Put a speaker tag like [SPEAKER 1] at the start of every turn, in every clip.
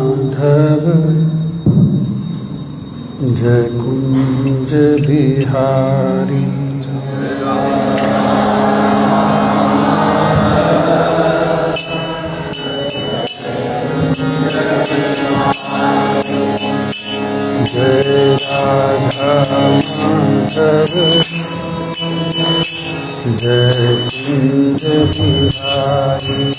[SPEAKER 1] माधव जय कुंज बिहारी जय राधा माधव जय कुंज बिहारी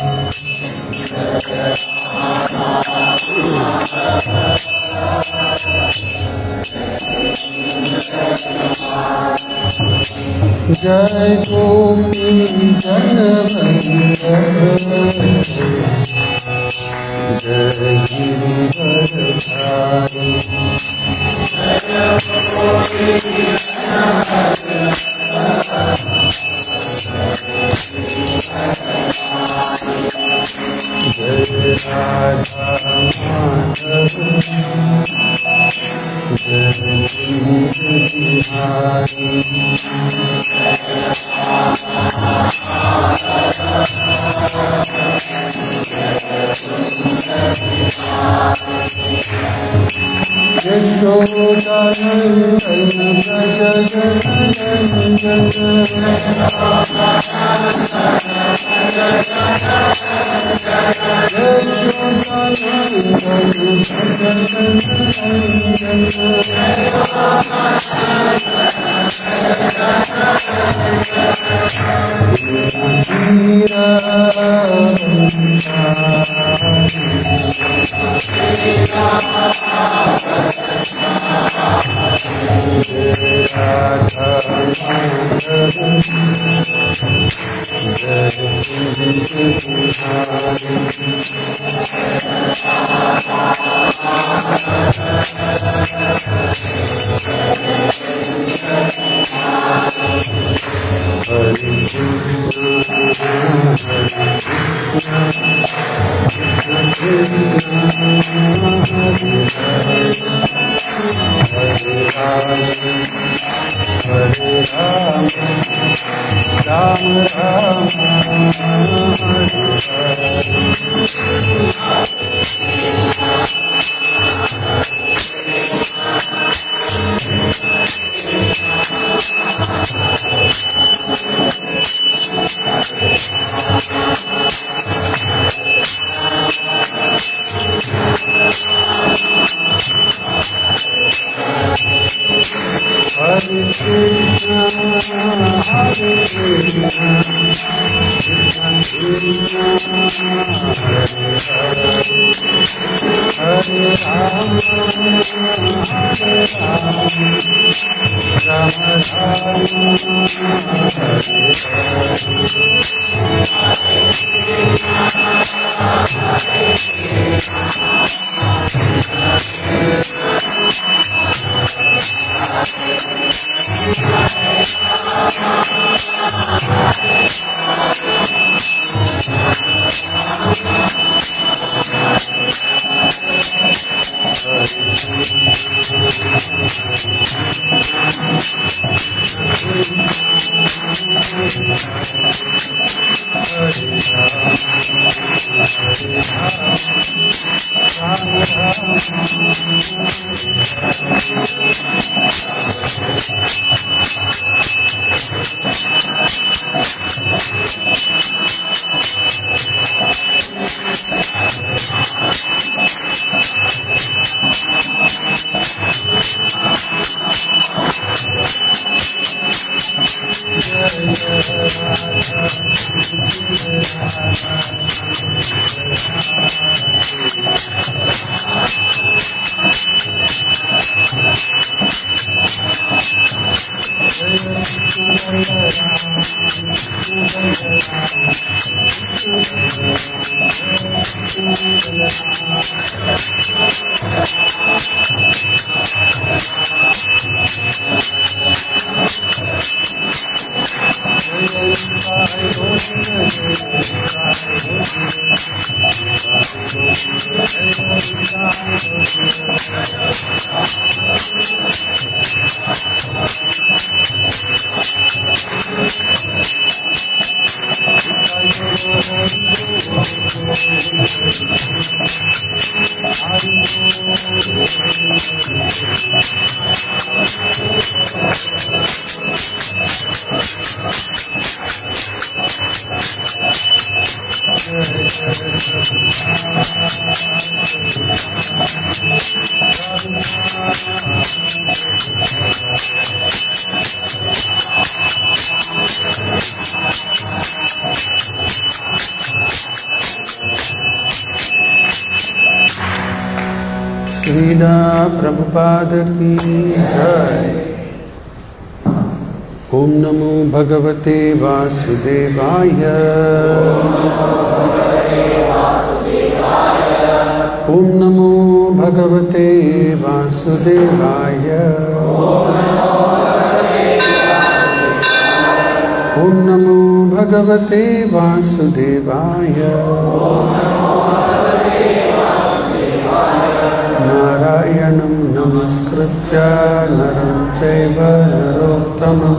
[SPEAKER 1] जय गोपी जनवल्लभ जय गिरिवरधारी जय राधा माधव जय Kunj Bihari Yashodanandan Vraj जननंदन Hare Ram Ram Hare Krishna, Hare Krishna, Krishna Krishna, Hare Hare, Hare Rama, Hare Rama, Rama Srila Prabhupada की जय। ओम नमो भगवते वासुदेवाय। ओम नमो भगवते वासुदेवाय। ओम नमो भगवते वासुदेवाय। नारायणं नमस्कृत्य नरं चैव नरोत्तमं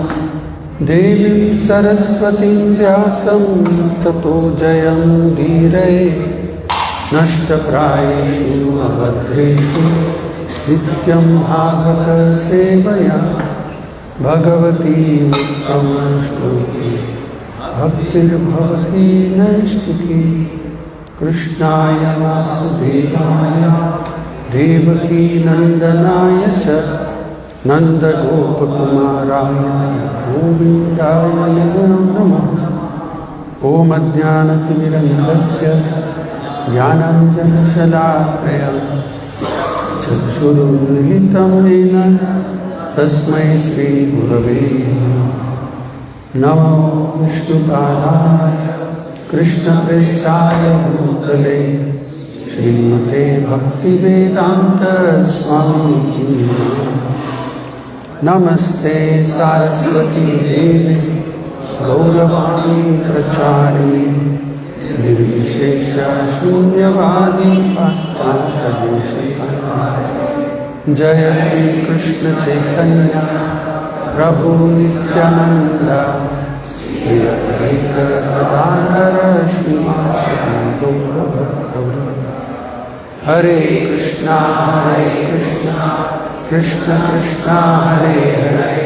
[SPEAKER 1] देवीं सरस्वतीं व्यासं ततो जयमुदीरये। नष्टप्रायेषु अभद्रेषु नित्यं भागवत सेवया भगवती उत्तमा श्लोकी भक्तिर्भवती नैष्टिकी। कृष्णाय वासुदेवाय देवकी नंदनाय च नन्दगोपकुमाराय गोविन्दाय नमो नमः। ॐ अज्ञानतिमिरन्धस्य ज्ञानाञ्जनशलाकया चक्षुरुन्मिलितं येन तस्मै श्रीगुरवे नमः। नमो विष्णुपादाय कृष्णप्रेष्ठाय भूतले श्रीमते भक्तिवेदांत स्वामी। नमस्ते सारस्वती देवी गौरवाणी प्रचारिणी निर्विशेष शून्यवादी पाश्चात्यदेशकारिणी। जय श्री कृष्ण चैतन्य प्रभु नित्यानंद श्री अद्वैत गदाधर श्रीवासदि गौरभक्तवृंद। हरे कृष्णा कृष्ण कृष्णा हरे हरे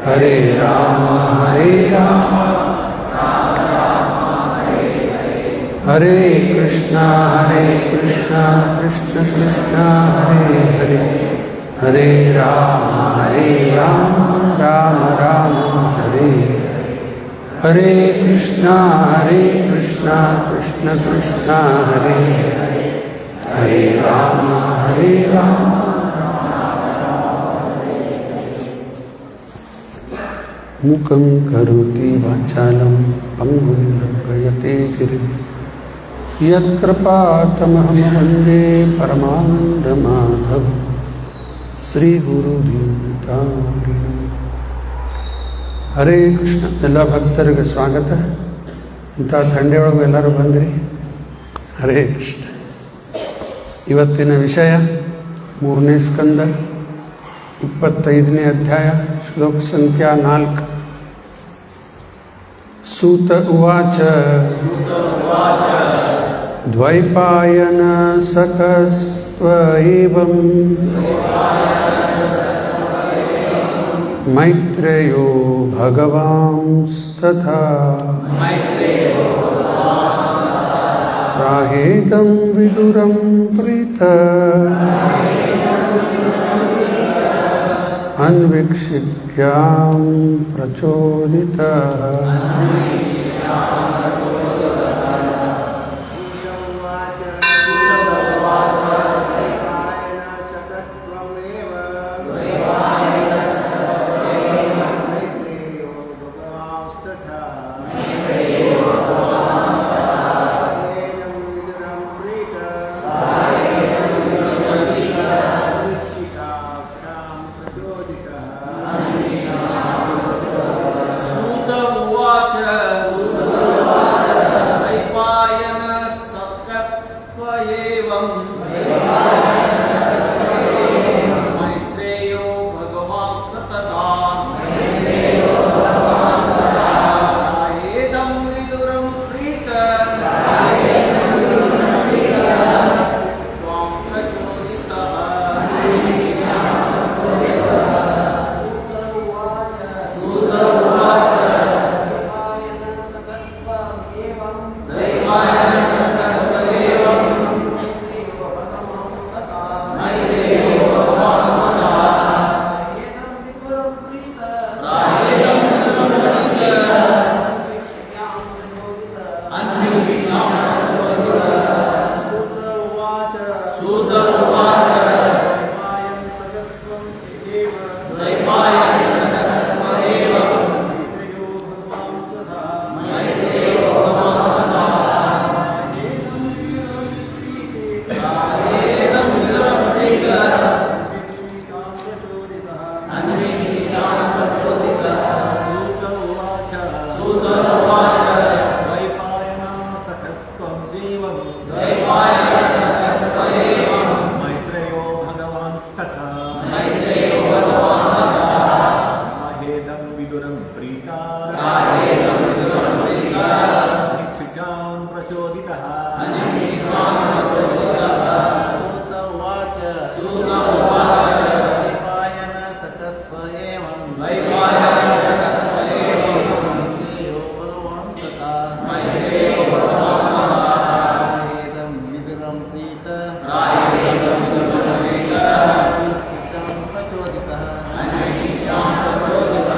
[SPEAKER 1] हरे राम हरे कृष्णा कृष्ण कृष्णा हरे हरे हरे राम राम राम हरे हरे कृष्णा कृष्ण कृष्णा हरे हरे राम मूकं करोति वाचालं पंगुं लङ्घयते गिरिं यत्कृपातमहं वन्दे परमानन्दमाधवं श्रीगुरुदीनतारिणं। ಹರೇ ಕೃಷ್ಣ. ಎಲ್ಲ ಭಕ್ತರಿಗೆ ಸ್ವಾಗತ. ಇಂಥ ಥಂಡಿಯೊಳಗೂ ಎಲ್ಲರೂ ಬಂದಿರಿ. ಹರೇ ಕೃಷ್ಣ. ಇವತ್ತಿನ ವಿಷಯ 3ನೇ ಸ್ಕಂದ 25ನೇ ಅಧ್ಯಾಯ ಶ್ಲೋಕ ಸಂಖ್ಯಾ 4. ಸೂತ ಉವಾಚ ದ್ವೈಪಾಯನ ಸಖಸ್ತ್ವ ಏವಂ मैत्रेयो भगवांस्तथा प्राहेतं विदुरं प्रीत अन्वीक्षिक्यां प्रचोदितः।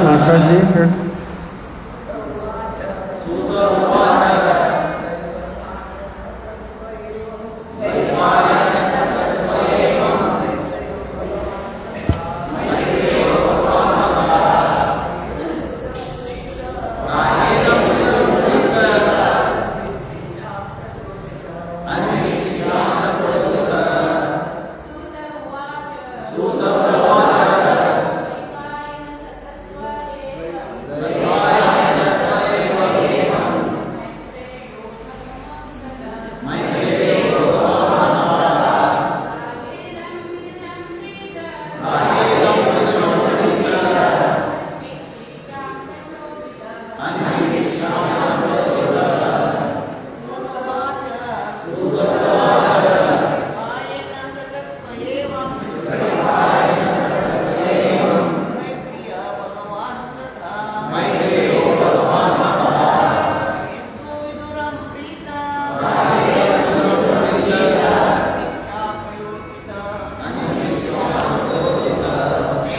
[SPEAKER 1] माताजी फिर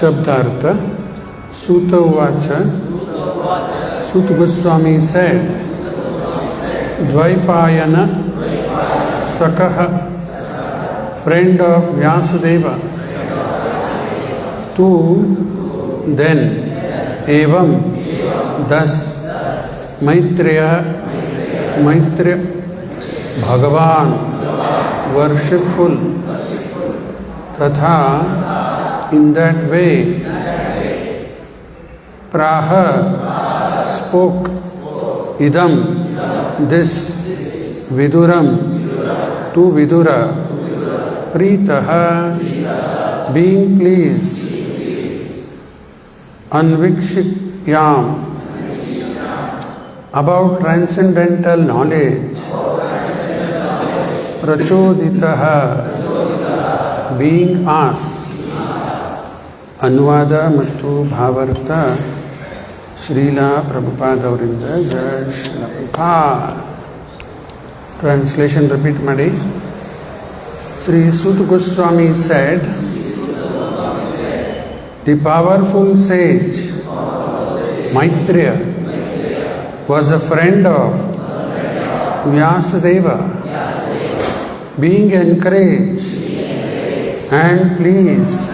[SPEAKER 1] शब्दार्थ Suta Uvacha. Suta Goswami said, Dvaipayana Sakaha, friend of Vyasadeva, tu then, evam, thus, Maitreya, Bhagavan, worshipful, tatha, in that way, Praha spoke, idam, this, Viduram, to Vidura, Pritaha, being pleased, Anvikshikyam, about transcendental knowledge, Prachoditaha, being asked. ಅನುವಾದ ಮತ್ತು ಭಾವಾರ್ಥ ಶ್ರೀಲಾ ಪ್ರಭುಪಾದ ಅವರಿಂದ ಜಯ Srila Prabhupada. Translation repeat ಮಾಡಿ. Shri Suta Goswami said, the powerful sage Maitreya was a friend of Vyasadeva, being encouraged and pleased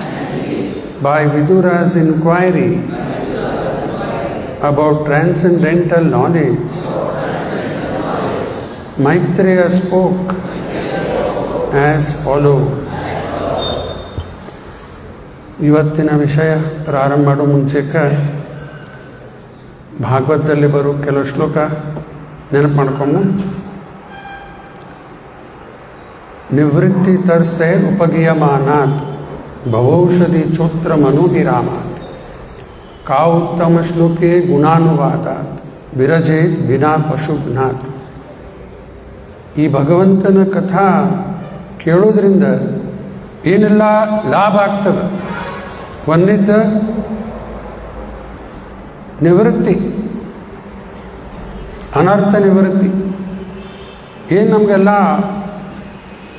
[SPEAKER 1] by Vidura's inquiry about transcendental knowledge. Maitreya spoke as follows. ಇವತ್ತಿನ ವಿಷಯ ಪ್ರಾರಂಭ ಮಾಡೋ ಮುಂಚೆಗೆ ಭಾಗವತದಲ್ಲಿ ಬರೋ ಕೆಲವು ಶ್ಲೋಕ ನೆನಪು ಮಾಡ್ಕೊಂಡ. ನಿವೃತ್ತಿ ತರ್ಸೆ ಉಪಗೀಯಮಾನಾತ್ ಭವೌಷಧಿ ಚೋತ್ರ ಮನುಭಿರಾಮಾತ್ ಕಾ ಉತ್ತಮ ಶ್ಲೋಕೆ ಗುಣಾನುವಾದಾತ್ ವಿರಜೆ ವಿನಾ ಪಶುಘ್ನಾತ್. ಈ ಭಗವಂತನ ಕಥಾ ಕೇಳೋದ್ರಿಂದ ಏನೆಲ್ಲ ಲಾಭ ಆಗ್ತದೆ. ಒಂದಿದ್ದ ನಿವೃತ್ತಿ, ಅನರ್ಥ ನಿವೃತ್ತಿ. ಏನು ನಮಗೆಲ್ಲ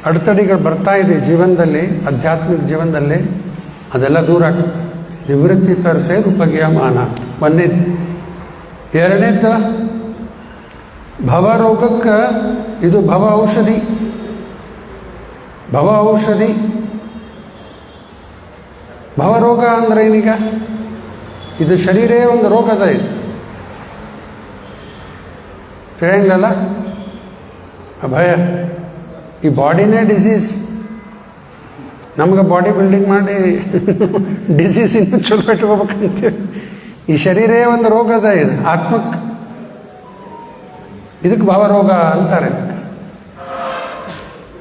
[SPEAKER 1] ಅಡೆತಡೆಗಳು ಬರ್ತಾ ಇದೆ ಜೀವನದಲ್ಲಿ, ಆಧ್ಯಾತ್ಮಿಕ ಜೀವನದಲ್ಲಿ, ಅದೆಲ್ಲ ದೂರ ಆಗ್ತದೆ. ನಿವೃತ್ತಿ ತರಿಸೇ ಉಪಗೀಯಮಾನ ಒಂದೇದ್ದು. ಎರಡನೇದ್ದು ಭವರೋಗಕ್ಕೆ ಇದು ಭವ ಔಷಧಿ. ಭವ ಔಷಧಿ. ಭವರೋಗ ಅಂದ್ರೆ ಏನೀಗ? ಇದು ಶರೀರೇ ಒಂದು ರೋಗದ ಇದು, ತಿಳಿಯಂಗಿಲ್ಲ ಅಭಯ. ಈ ಬಾಡಿನೇ ಡಿಸೀಸ್. ನಮ್ಗೆ ಬಾಡಿ ಬಿಲ್ಡಿಂಗ್ ಮಾಡಿ ಡಿಸೀಸ್ ಇನ್ನೂ ಚಲೋ ಇಟ್ಕೋಬೇಕಂತೀವಿ. ಈ ಶರೀರೇ ಒಂದು ರೋಗದ ಇದು ಆತ್ಮಕ್ಕೆ. ಇದಕ್ಕೆ ಭವರೋಗ ಅಂತಾರೆ. ಇದಕ್ಕೆ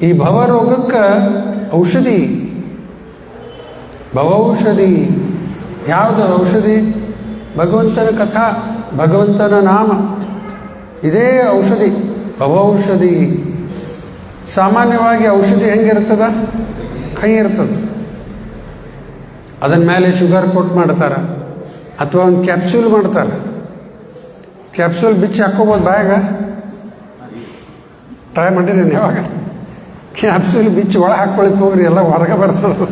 [SPEAKER 1] ಈ ಭವರೋಗಕ್ಕೆ ಔಷಧಿ, ಭವೌಷಧಿ. ಯಾವುದು ಔಷಧಿ? ಭಗವಂತನ ಕಥಾ, ಭಗವಂತನ ನಾಮ, ಇದೇ ಔಷಧಿ, ಭವೌಷಧಿ. ಸಾಮಾನ್ಯವಾಗಿ ಔಷಧಿ ಹೆಂಗಿರ್ತದ? ಕೈ ಇರ್ತದೆ, ಅದನ್ನ ಮೇಲೆ ಶುಗರ್ ಕೊಟ್ಟು ಮಾಡ್ತಾರೆ, ಅಥವಾ ಒಂದು ಕ್ಯಾಪ್ಸೂಲ್ ಮಾಡ್ತಾರೆ. ಕ್ಯಾಪ್ಸೂಲ್ ಬಿಚ್ಚಿ ಹಾಕ್ಕೋಬೋದು ಬಾಯಾಗ. ಟ್ರೈ ಮಾಡಿರಿ ಯಾವಾಗ? ಕ್ಯಾಪ್ಸೂಲ್ ಬಿಚ್ಚಿ ಒಳಗೆ ಹಾಕ್ಕೊಳಕ್ಕೆ ಹೋಗ್ರಿ, ಎಲ್ಲ ಹೊರಗೆ ಬರ್ತದೆ.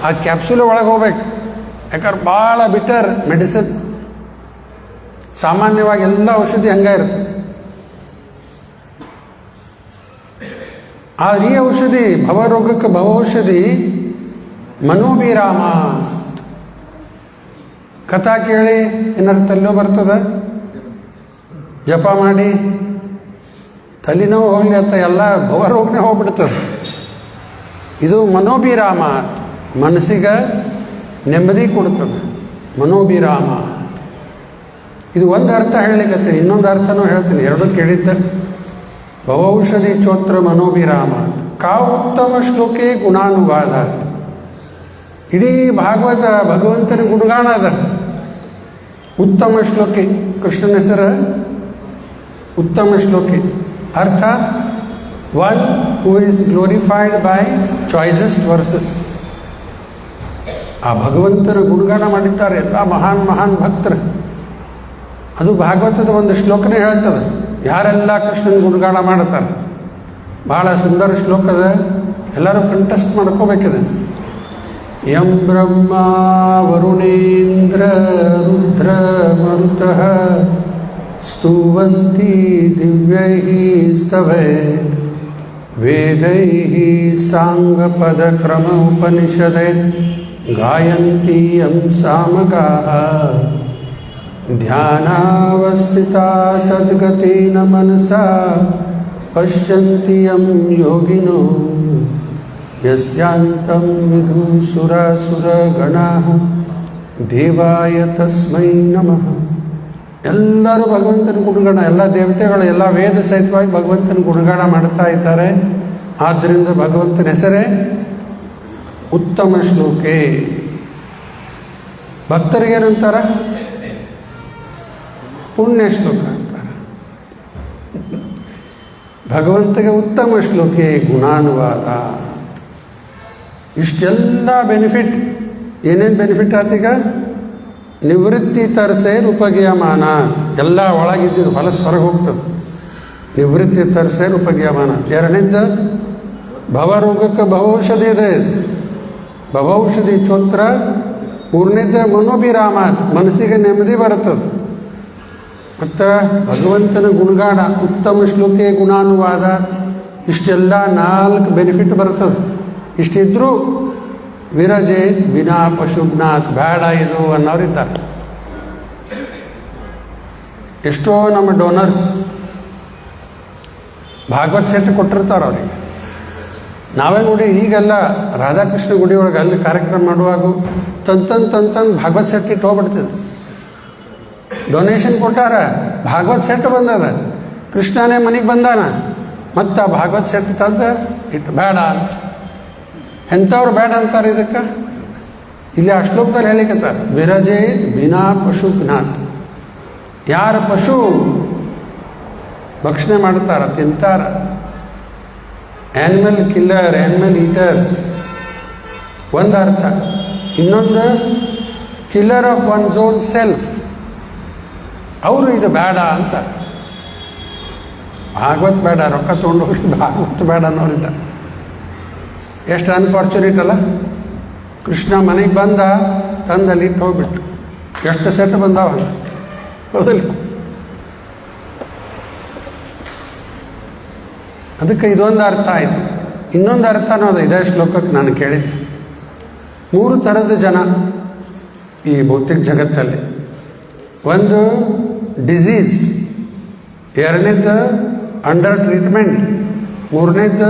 [SPEAKER 1] ಆ ಕ್ಯಾಪ್ಸೂಲ್ ಒಳಗೆ ಹೋಗ್ಬೇಕು, ಯಾಕಂದ್ರೆ ಭಾಳ ಬಿಟರ್ ಮೆಡಿಸಿನ್. ಸಾಮಾನ್ಯವಾಗಿ ಎಲ್ಲ ಔಷಧಿ ಹಂಗೆ ಇರ್ತದೆ. ಆದ್ರೆ ಈ ಔಷಧಿ, ಭವರೋಗಕ್ಕೆ ಭವೌಷಧಿ ಮನೋಭಿರಾಮ. ಕಥಾ ಕೇಳಿ ಏನಾರು ತಲೆನೋವು ಬರ್ತದ? ಜಪ ಮಾಡಿ ತಲೆನೋವು ಹೋಗಲಿ ಅಂತ ಎಲ್ಲ ಭವರೋಗನೇ ಹೋಗ್ಬಿಡ್ತದೆ. ಇದು ಮನೋಭಿರಾಮ, ಮನಸ್ಸಿಗೆ ನೆಮ್ಮದಿ ಕೊಡ್ತದೆ. ಮನೋಭಿರಾಮ ಇದು ಒಂದು ಅರ್ಥ ಹೇಳಲಿಕ್ಕೆ, ಇನ್ನೊಂದು ಅರ್ಥನೂ ಹೇಳ್ತೀನಿ, ಎರಡೂ ಕೇಳಿದ್ದ. ಭವೌಷಧಿ ಚೋತ್ರ ಮನೋಭಿರಾಮ. ಕಾ ಉತ್ತಮ ಶ್ಲೋಕೆ ಗುಣಾನುವಾದ. ಇಡೀ ಭಾಗವತ ಭಗವಂತನ ಗುಣಗಾನ ಅದ. ಉತ್ತಮ ಶ್ಲೋಕೆ, ಕೃಷ್ಣನ ಹೆಸರು ಉತ್ತಮ ಶ್ಲೋಕೆ. ಅರ್ಥ, one who is glorified by choicest verses. ಆ ಭಗವಂತನ ಗುಣಗಾನ ಮಾಡಿದ್ದಾರೆ ಎಲ್ಲ ಮಹಾನ್ ಮಹಾನ್ ಭಕ್ತರು. ಅದು ಭಾಗವತದ ಒಂದು ಶ್ಲೋಕನೇ ಹೇಳ್ತದೆ, ಯಾರೆಲ್ಲ ಕೃಷ್ಣನ ಗುಣಗಾನ ಮಾಡ್ತಾರೆ. ಭಾಳ ಸುಂದರ ಶ್ಲೋಕದ, ಎಲ್ಲರೂ ಕಂಟೆಸ್ಟ್ ಮಾಡ್ಕೋಬೇಕಿದೆ. ಯಂ ಬ್ರಹ್ಮ ವರುಣೇಂದ್ರ ರುದ್ರ ಮರುತಃ ಸ್ತುವಂತಿ ದಿವ್ಯೈಃ ಸ್ತವೈ ವೇದೈಃ ಸಾಂಗಪದ ಕ್ರಮ ಉಪನಿಷದೈ ಗಾಯಂತಿ ಯಂ ಸಾಮಗಾಃ ಧ್ಯಾನಾವಸ್ಥಿತಾ ತದ್ಗತೇನ ಮನಸಾ ಪಶ್ಯಂತಿ ಯಂ ಯೋಗಿನೋ ಯಸ್ಯಾಂತಂ ವಿಧು ಸುರಾಸುರಗಣಾಃ ದೇವಾಯ ತಸ್ಮೈ ನಮಃ. ಎಲ್ಲರೂ ಭಗವಂತನ ಗುಣಗಾನ, ಎಲ್ಲ ದೇವತೆಗಳು ಎಲ್ಲ ವೇದ ಸಹಿತವಾಗಿ ಭಗವಂತನ ಗುಣಗಾನ ಮಾಡ್ತಾ ಇದ್ದಾರೆ. ಆದ್ದರಿಂದ ಭಗವಂತನ ಹೆಸರೇ ಉತ್ತಮ ಶ್ಲೋಕೆ. ಭಕ್ತರಿಗೇನಂತಾರೆ? ಪುಣ್ಯ ಶ್ಲೋಕ ಅಂತಾರೆ. ಭಗವಂತಗೆ ಉತ್ತಮ ಶ್ಲೋಕೆ ಗುಣಾನುವಾದ. ಇಷ್ಟೆಲ್ಲ ಬೆನಿಫಿಟ್. ಏನೇನು ಬೆನಿಫಿಟ್ ಆತೀಗ? ನಿವೃತ್ತಿ ತರಸೆ ಉಪಗೀಯಮಾನ. ಎಲ್ಲ ಒಳಗಿದ್ದಿದ್ದು ಹೊಲಸು ಹೊರಗೆ ಹೋಗ್ತದೆ. ನಿವೃತ್ತಿ ತರಸೆ ಉಪಗೀಯಮಾನ. ಎರಡನೇದ್ದು ಭವರೋಗಕ್ಕೆ ಭವೌಷಧಿ ಇದೆ, ಭವೌಷಧಿ ಚೋತ್ರ. ಮೂರನೇದ್ದು ಮನೋಭಿರಾಮಾತ್, ಮನಸ್ಸಿಗೆ ನೆಮ್ಮದಿ ಬರುತ್ತದೆ. ಮತ್ತು ಭಗವಂತನ ಗುಣಗಾನ, ಉತ್ತಮ ಶ್ಲೋಕೆ ಗುಣಾನುವಾದ. ಇಷ್ಟೆಲ್ಲ 4 ಬೆನಿಫಿಟ್ ಬರ್ತದೆ. ಇಷ್ಟಿದ್ರೂ ವಿರಜೆ ವಿನಾ ಪಶುಘ್ನಾಥ್, ಬೇಡ ಇದು ಅನ್ನೋರಿದ್ದಾರೆ. ಎಷ್ಟೋ ನಮ್ಮ ಡೋನರ್ಸ್ ಭಾಗವತ್ ಸೆಟ್ ಕೊಟ್ಟಿರ್ತಾರೆ ಅವ್ರಿಗೆ. ನಾವೇ ನೋಡಿ, ಈಗೆಲ್ಲ ರಾಧಾಕೃಷ್ಣ ಗುಡಿ ಒಳಗೆ ಅಲ್ಲಿ ಕಾರ್ಯಕ್ರಮ ಮಾಡುವಾಗ ತಂತಂದು ಭಾಗವತ್ ಸೆಟ್ ಇಟ್ಟು ಹೋಗ್ಬಿಡ್ತಿದ್ದೆ. ಡೊನೇಷನ್ ಕೊಟ್ಟಾರ, ಭಾಗವತ್ ಸೆಟ್ ಬಂದದ, ಕೃಷ್ಣನೇ ಮನೆಗೆ ಬಂದಾನ, ಮತ್ತು ಆ ಭಾಗವತ್ ಸೆಟ್ ತಂದು ಇಟ್ಟು ಬೇಡ. ಎಂಥವ್ರು ಬೇಡ ಅಂತಾರೆ ಇದಕ್ಕೆ? ಇಲ್ಲಿ ಆ ಶ್ಲೋಕದಲ್ಲಿ ಹೇಳಿಕತ್ತಾರೆ, ವಿರಜೆ ಬಿನಾ ಪಶುಘ್ನಾಥ್. ಯಾರ ಪಶು ಭಕ್ಷಣೆ ಮಾಡ್ತಾರ, ತಿಂತಾರ, ಆ್ಯನಿಮಲ್ ಕಿಲ್ಲರ್, ಆ್ಯನಿಮಲ್ ಈಟರ್ಸ್ ಒಂದು ಅರ್ಥ. ಇನ್ನೊಂದು killer of one's own self, ಅವರು ಇದು ಬೇಡ ಅಂತ. ಭಾಗವತ್ ಬೇಡ, ರೊಕ್ಕ ತೊಗೊಂಡು ಹೋಗಿ ಭಾಗವತ್ ಬೇಡ ಅನ್ನೋರಿದ್ದ. ಎಷ್ಟು ಅನ್ಫಾರ್ಚುನೇಟ್ ಅಲ್ಲ. ಕೃಷ್ಣ ಮನೆಗೆ ಬಂದ, ತಂದಲ್ಲಿ ಇಟ್ಟು ಹೋಗ್ಬಿಟ್ಟು ಎಷ್ಟು ಸೆಟ್ ಬಂದಾವ, ಹೌದಲ್ಲ? ಅದಕ್ಕೆ ಇದೊಂದು ಅರ್ಥ ಆಯಿತು. ಇನ್ನೊಂದು ಅರ್ಥನೂ ಅದು ಇದೇ ಶ್ಲೋಕಕ್ಕೆ ನಾನು ಕೇಳಿದ್ದು. 3 ಥರದ ಜನ ಈ ಭೌತಿಕ ಜಗತ್ತಲ್ಲಿ. ಒಂದು ಡಿಸೀಸ್ಡ್, ಎರಡನೇದು ಅಂಡರ್ ಟ್ರೀಟ್ಮೆಂಟ್, ಮೂರನೇದು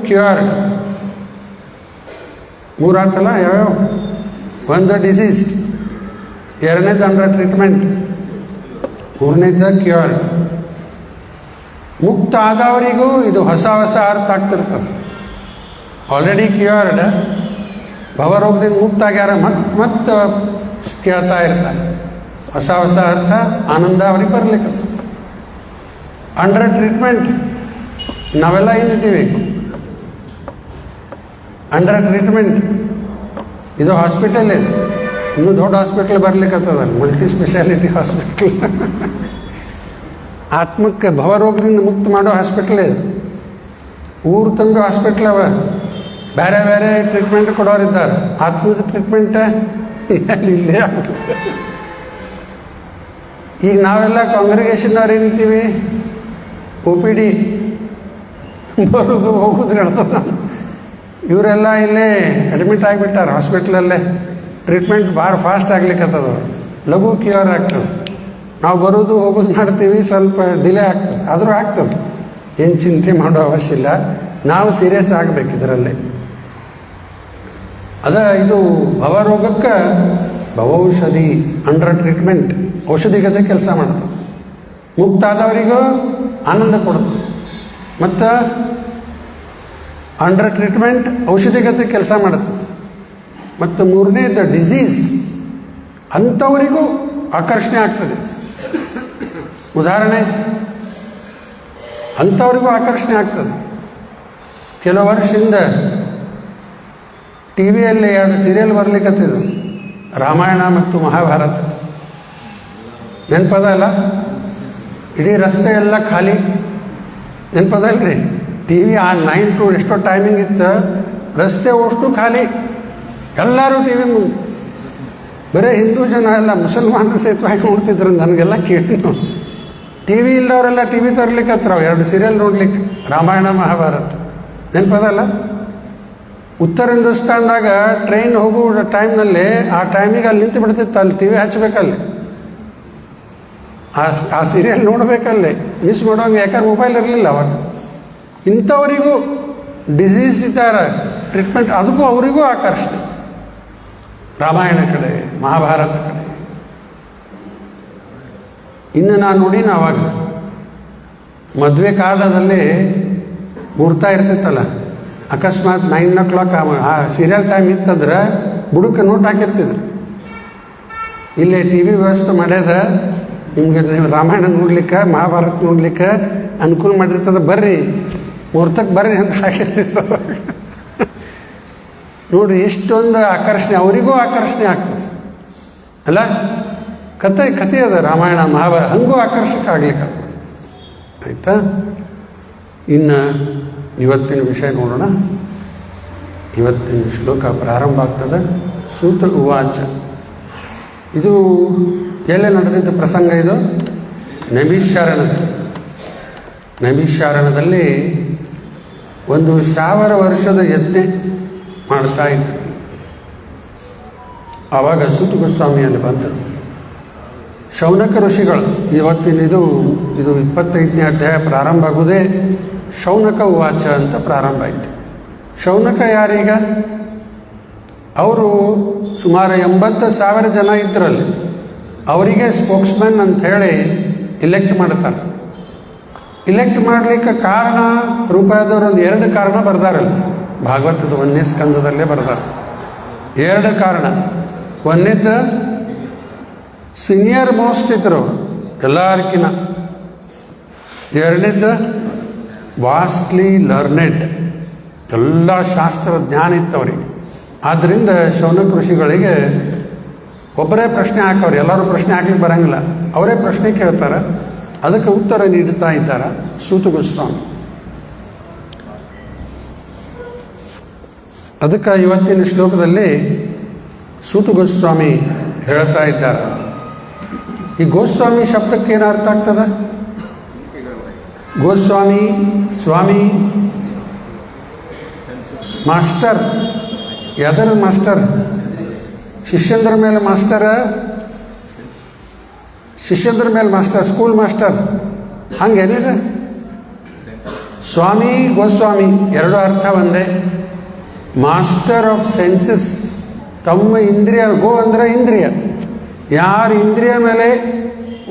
[SPEAKER 1] ಕ್ಯೂರ್ಡ್. 3 ಆತಲ್ಲ ಯಾವ್ಯಾವ? ಒಂದು ಡಿಸೀಸ್ಡ್, ಎರಡನೇದು ಅಂಡರ್ ಟ್ರೀಟ್ಮೆಂಟ್, ಮೂರನೇದು ಕ್ಯೂರ್ಡ್. ಮುಕ್ತ ಆದವರಿಗೂ ಇದು ಹೊಸ ಅರ್ಥ ಆಗ್ತಿರ್ತದೆ. ಆಲ್ರೆಡಿ ಕ್ಯೂರ್ಡ್, ಭವರೋಗದಿಂದ ಮುಕ್ತ ಆಗ್ಯಾರ, ಮತ್ತೆ ಕೇಳ್ತಾ ಇರ್ತಾರೆ. ಹೊಸ ಅರ್ಥ, ಆನಂದ ಅವ್ರಿಗೆ ಬರ್ಲಿಕ್ಕತ್ತದ. ಅಂಡರ್ ಟ್ರೀಟ್ಮೆಂಟ್, ನಾವೆಲ್ಲ ಏನಿದ್ದೀವಿ ಅಂಡರ್ ಟ್ರೀಟ್ಮೆಂಟ್. ಇದು ಹಾಸ್ಪಿಟಲ್, ಇದು ಇನ್ನೂ ದೊಡ್ಡ ಹಾಸ್ಪಿಟ್ಲ್ ಬರ್ಲಿಕ್ಕತ್ತದ, ಮಲ್ಟಿ ಸ್ಪೆಷಾಲಿಟಿ ಹಾಸ್ಪಿಟ್ಲ್. ಆತ್ಮಕ್ಕೆ ಭವರೋಗದಿಂದ ಮುಕ್ತ ಮಾಡೋ ಹಾಸ್ಪಿಟ್ಲ್ ಇದು. ಊರು ತುಂಬಿ ಹಾಸ್ಪಿಟ್ಲ್ ಅವ, ಬೇರೆ ಬೇರೆ ಟ್ರೀಟ್ಮೆಂಟ್ ಕೊಡೋರಿದ್ದಾರೆ. ಆತ್ಮದ ಟ್ರೀಟ್ಮೆಂಟ್ ಇಲ್ಲೇ ಆಗ್ತದೆ. ಈಗ ನಾವೆಲ್ಲ ಕಾಂಗ್ರಿಗೇಷನ್ನವ್ರು ಏನಂತೀವಿ, OPD ಬರೋದು ಹೋಗೋದು ಹೇಳ್ತದ. ಇವರೆಲ್ಲ ಇಲ್ಲೇ ಅಡ್ಮಿಟ್ ಆಗಿಬಿಟ್ಟಾರೆ ಹಾಸ್ಪಿಟ್ಲಲ್ಲೇ. ಟ್ರೀಟ್ಮೆಂಟ್ ಭಾಳ ಫಾಸ್ಟ್ ಆಗ್ಲಿಕ್ಕತ್ತದ, ಲಘು ಕ್ಯೂರ್ ಆಗ್ತದೆ. ನಾವು ಬರೋದು ಹೋಗೋದು ಮಾಡ್ತೀವಿ, ಸ್ವಲ್ಪ ಡಿಲೇ ಆಗ್ತದೆ, ಆದರೂ ಆಗ್ತದೆ. ಏನು ಚಿಂತೆ ಮಾಡೋ ಅವಶ್ಯ ಇಲ್ಲ, ನಾವು ಸೀರಿಯಸ್ ಆಗಬೇಕು ಇದರಲ್ಲಿ. ಇದು ಭವರೋಗಕ್ಕೆ ಭವೌಷಧಿ, ಅಂಡರ್ ಟ್ರೀಟ್ಮೆಂಟ್, ಔಷಧಿಗತೆ ಕೆಲಸ ಮಾಡ್ತದೆ. ಮುಕ್ತ ಆದವರಿಗೂ ಆನಂದ ಕೊಡ್ತದೆ. ಮತ್ತು ಅಂಡರ್ ಟ್ರೀಟ್ಮೆಂಟ್ ಔಷಧಿಗತೆ ಕೆಲಸ ಮಾಡ್ತದೆ. ಮತ್ತು ಮೂರನೇದು ಡಿಸೀಸ್ಡ್, ಅಂಥವರಿಗೂ ಆಕರ್ಷಣೆ ಆಗ್ತದೆ. ಉದಾಹರಣೆ, ಅಂಥವ್ರಿಗೂ ಆಕರ್ಷಣೆ ಆಗ್ತದೆ. ಕೆಲವು ವರ್ಷದಿಂದ ಟಿ ವಿಯಲ್ಲಿ 2 ಸೀರಿಯಲ್ ಬರ್ಲಿಕ್ಕತ್ತಿದ್ರು, ರಾಮಾಯಣ ಮತ್ತು ಮಹಾಭಾರತ. ನೆನಪದ ಅಲ್ಲ? ಇಡೀ ರಸ್ತೆ ಎಲ್ಲ ಖಾಲಿ, ನೆನಪದಲ್ರಿ? ಟಿ ವಿ ಆ 9 to ಎಷ್ಟೋ ಟೈಮಿಂಗ್ ಇತ್ತು, ರಸ್ತೆ ಅಷ್ಟು ಖಾಲಿ, ಎಲ್ಲರೂ ಟಿ ವಿ ಮುಂದೆ. ಬರೀ ಹಿಂದೂ ಜನ ಎಲ್ಲ ಮುಸಲ್ಮಾನರು ಸೇತುವಾಗಿ ನೋಡ್ತಿದ್ರು. ನನಗೆಲ್ಲ ಕೇಳಿ, ಟಿ ವಿ ಇಲ್ಲದವರೆಲ್ಲ ಟಿ ವಿ ತರ್ಲಿಕ್ಕತ್ರ 2 ಸೀರಿಯಲ್ ನೋಡ್ಲಿಕ್ಕೆ, ರಾಮಾಯಣ ಮಹಾಭಾರತ. ನೆನಪದಲ್ಲ? ಉತ್ತರ ಹಿಂದೂಸ್ತಾನದಾಗ ಟ್ರೈನ್ ಹೋಗೋ ಟೈಮ್ನಲ್ಲಿ ಆ ಟೈಮಿಗೆ ಅಲ್ಲಿ ನಿಂತು ಬಿಡ್ತಿತ್ತು, ಅಲ್ಲಿ ಟಿ ವಿ ಹಚ್ಚಬೇಕಲ್ಲಿ, ಆ ಸೀರಿಯಲ್ ನೋಡಬೇಕಲ್ಲಿ, ಮಿಸ್ ಮಾಡೋಂಗೆ. ಯಾಕಂದ್ರೆ ಮೊಬೈಲ್ ಇರಲಿಲ್ಲ ಅವಾಗ. ಇಂಥವರಿಗೂ ಡಿಸೀಸ್ಡ್ ಇದ್ದಾರೆ, ಟ್ರೀಟ್ಮೆಂಟ್ ಅದಕ್ಕೂ ಅವರಿಗೂ ಆಕರ್ಷಣೆ. ರಾಮಾಯಣ ಕಡೆ, ಮಹಾಭಾರತ ಕಡೆ. ಇನ್ನು ನಾನು ನೋಡಿನ ಅವಾಗ ಮದುವೆ ಕಾಲದಲ್ಲಿ ಮುಹೂರ್ತ ಇರ್ತಿತ್ತಲ್ಲ, ಅಕಸ್ಮಾತ್ 9 o'clock ಆ ಸೀರಿಯಲ್ ಟೈಮ್ ಇತ್ತಂದ್ರೆ ಬುಡಕ್ಕೆ ನೋಟ್ ಹಾಕಿರ್ತಿದ್ರು. ಇಲ್ಲೇ ಟಿ ವಿ ವ್ಯವಸ್ಥೆ ಮಾಡ್ಯದ, ನಿಮ್ಗೆ ರಾಮಾಯಣ ನೋಡ್ಲಿಕ್ಕೆ, ಮಹಾಭಾರತ ನೋಡ್ಲಿಕ್ಕೆ ಅನುಕೂಲ ಮಾಡಿರ್ತದೆ, ಬರ್ರಿ ಮುಹೂರ್ತಕ್ಕೆ ಬರ್ರಿ ಅಂತ ಹಾಕಿರ್ತಿದ್ರು. ನೋಡ್ರಿ ಎಷ್ಟೊಂದು ಆಕರ್ಷಣೆ, ಅವರಿಗೂ ಆಕರ್ಷಣೆ ಆಗ್ತದೆ ಅಲ್ಲ? ಕತೆ ಅದ ರಾಮಾಯಣ ಮಹಾಭಾರತ, ಹಂಗೂ ಆಕರ್ಷಕ ಆಗ್ಲಿಕ್ಕೆ ಆಗ್ತದೆ. ಆಯಿತಾ? ಇನ್ನು ಇವತ್ತಿನ ವಿಷಯ ನೋಡೋಣ. ಇವತ್ತಿನ ಶ್ಲೋಕ ಪ್ರಾರಂಭ ಆಗ್ತದೆ. ಸೂತ ಉವಾಚ. ಇದು ಎಲ್ಲೇ ನಡೆದಿದ್ದ ಪ್ರಸಂಗ ಇದು? ನೈಮಿಷಾರಣ್ಯದಲ್ಲಿ. ನೈಮಿಷಾರಣ್ಯದಲ್ಲಿ 1,000 ವರ್ಷದ ಯಜ್ಞೆ ಮಾಡ್ತಾ ಇದ್ರು. ಆವಾಗ ಸೂತ ಗೋಸ್ವಾಮಿಯಲ್ಲಿ ಬಂದರು. ಶೌನಕ ಋಷಿಗಳು, ಇವತ್ತಿನ ಇದು 25ನೇ ಅಧ್ಯಾಯ ಪ್ರಾರಂಭ ಆಗೋದೇ ಶೌನಕ ಉವಾಚ ಅಂತ ಪ್ರಾರಂಭ ಆಯಿತು. ಶೌನಕ ಯಾರೀಗ? ಅವರು ಸುಮಾರು 80,000 ಜನ ಇದ್ದರಲ್ಲಿ ಅವರಿಗೆ ಸ್ಪೋಕ್ಸ್ಮನ್ ಅಂಥೇಳಿ ಇಲೆಕ್ಟ್ ಮಾಡ್ತಾರೆ. ಇಲೆಕ್ಟ್ ಮಾಡಲಿಕ್ಕೆ ಕಾರಣ ರೂಪಾಯದವರು 2 ಕಾರಣ ಬರ್ದಾರಲ್ಲ, ಭಾಗವತದ 1ನೇ ಸ್ಕಂದದಲ್ಲೇ ಬರ್ದಾರೆ. 2 ಕಾರಣ. ಒಂದನೇದು ಸೀನಿಯರ್ ಮೋಸ್ಟ್ ಇದ್ರು ಎಲ್ಲರಿಗಿನ. ಎರಡನೇದು ವಾಸ್ಟ್ಲಿ ಲರ್ನೆಡ್, ಎಲ್ಲ ಶಾಸ್ತ್ರ ಜ್ಞಾನ ಇತ್ತವ್ರಿಗೆ. ಆದ್ದರಿಂದ ಶೌನಕ ಋಷಿಗಳಿಗೆ ಒಬ್ಬರೇ ಪ್ರಶ್ನೆ ಹಾಕವ್ರು, ಎಲ್ಲರೂ ಪ್ರಶ್ನೆ ಹಾಕ್ಲಿಕ್ಕೆ ಬರೋಂಗಿಲ್ಲ, ಅವರೇ ಪ್ರಶ್ನೆ ಕೇಳ್ತಾರೆ, ಅದಕ್ಕೆ ಉತ್ತರ ನೀಡುತ್ತಾ ಇದ್ದಾರೆ ಸೂತ ಗೋಸ್ವಾಮಿ. ಅದಕ್ಕೆ ಇವತ್ತಿನ ಶ್ಲೋಕದಲ್ಲಿ ಸೂತ ಗೋಸ್ವಾಮಿ ಹೇಳ್ತಾ ಇದ್ದಾರೆ. ಈ ಗೋಸ್ವಾಮಿ ಶಬ್ದಕ್ಕೆ ಏನು ಅರ್ಥ ಆಗ್ತದೆ? ಗೋಸ್ವಾಮಿ, ಸ್ವಾಮಿ, ಮಾಸ್ಟರ್. ಯಾವ್ದಾರ ಮಾಸ್ಟರ್? ಶಿಷ್ಯಂದ್ರ ಮೇಲೆ ಮಾಸ್ಟರ, ಶಿಷ್ಯಂದ್ರ ಮೇಲೆ ಮಾಸ್ಟರ್, ಸ್ಕೂಲ್ ಮಾಸ್ಟರ್, ಹಂಗೇನಿದೆ? ಸ್ವಾಮಿ ಗೋಸ್ವಾಮಿ ಎರಡು ಅರ್ಥ ಒಂದೇ. ಮಾಸ್ಟರ್ ಆಫ್ ಸೆನ್ಸಸ್, ತಮ್ಮ ಇಂದ್ರಿಯ, ಗೋ ಅಂದರೆ ಇಂದ್ರಿಯ, ಯಾರು ಇಂದ್ರಿಯ ಮೇಲೆ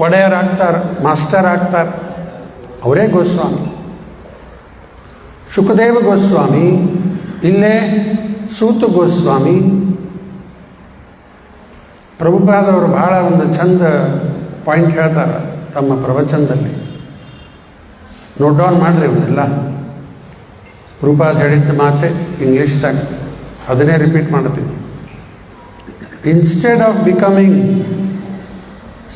[SPEAKER 1] ಒಡೆಯರಾಗ್ತಾರೆ, ಮಾಸ್ಟರ್ ಆಗ್ತಾರೆ, ಅವರೇ ಗೋಸ್ವಾಮಿ. ಶುಕದೇವ ಗೋಸ್ವಾಮಿ, ಇಲ್ಲೇ ಸೂತ ಗೋಸ್ವಾಮಿ. ಪ್ರಭುಪಾದವರು ಬಹಳ ಒಂದು ಚಂದ ಪಾಯಿಂಟ್ ಹೇಳ್ತಾರೆ ತಮ್ಮ ಪ್ರವಚನದಲ್ಲಿ, ನೋಟ್ ಡೌನ್ ಮಾಡಿರಿ ಇವನ್ನೆಲ್ಲ. ಪ್ರಭುಪಾದ ಹೇಳಿದ್ದ ಮಾತೆ ಇಂಗ್ಲೀಷ್ದಾಗ, ಅದನ್ನೇ ರಿಪೀಟ್ ಮಾಡ್ತೀನಿ. Instead of becoming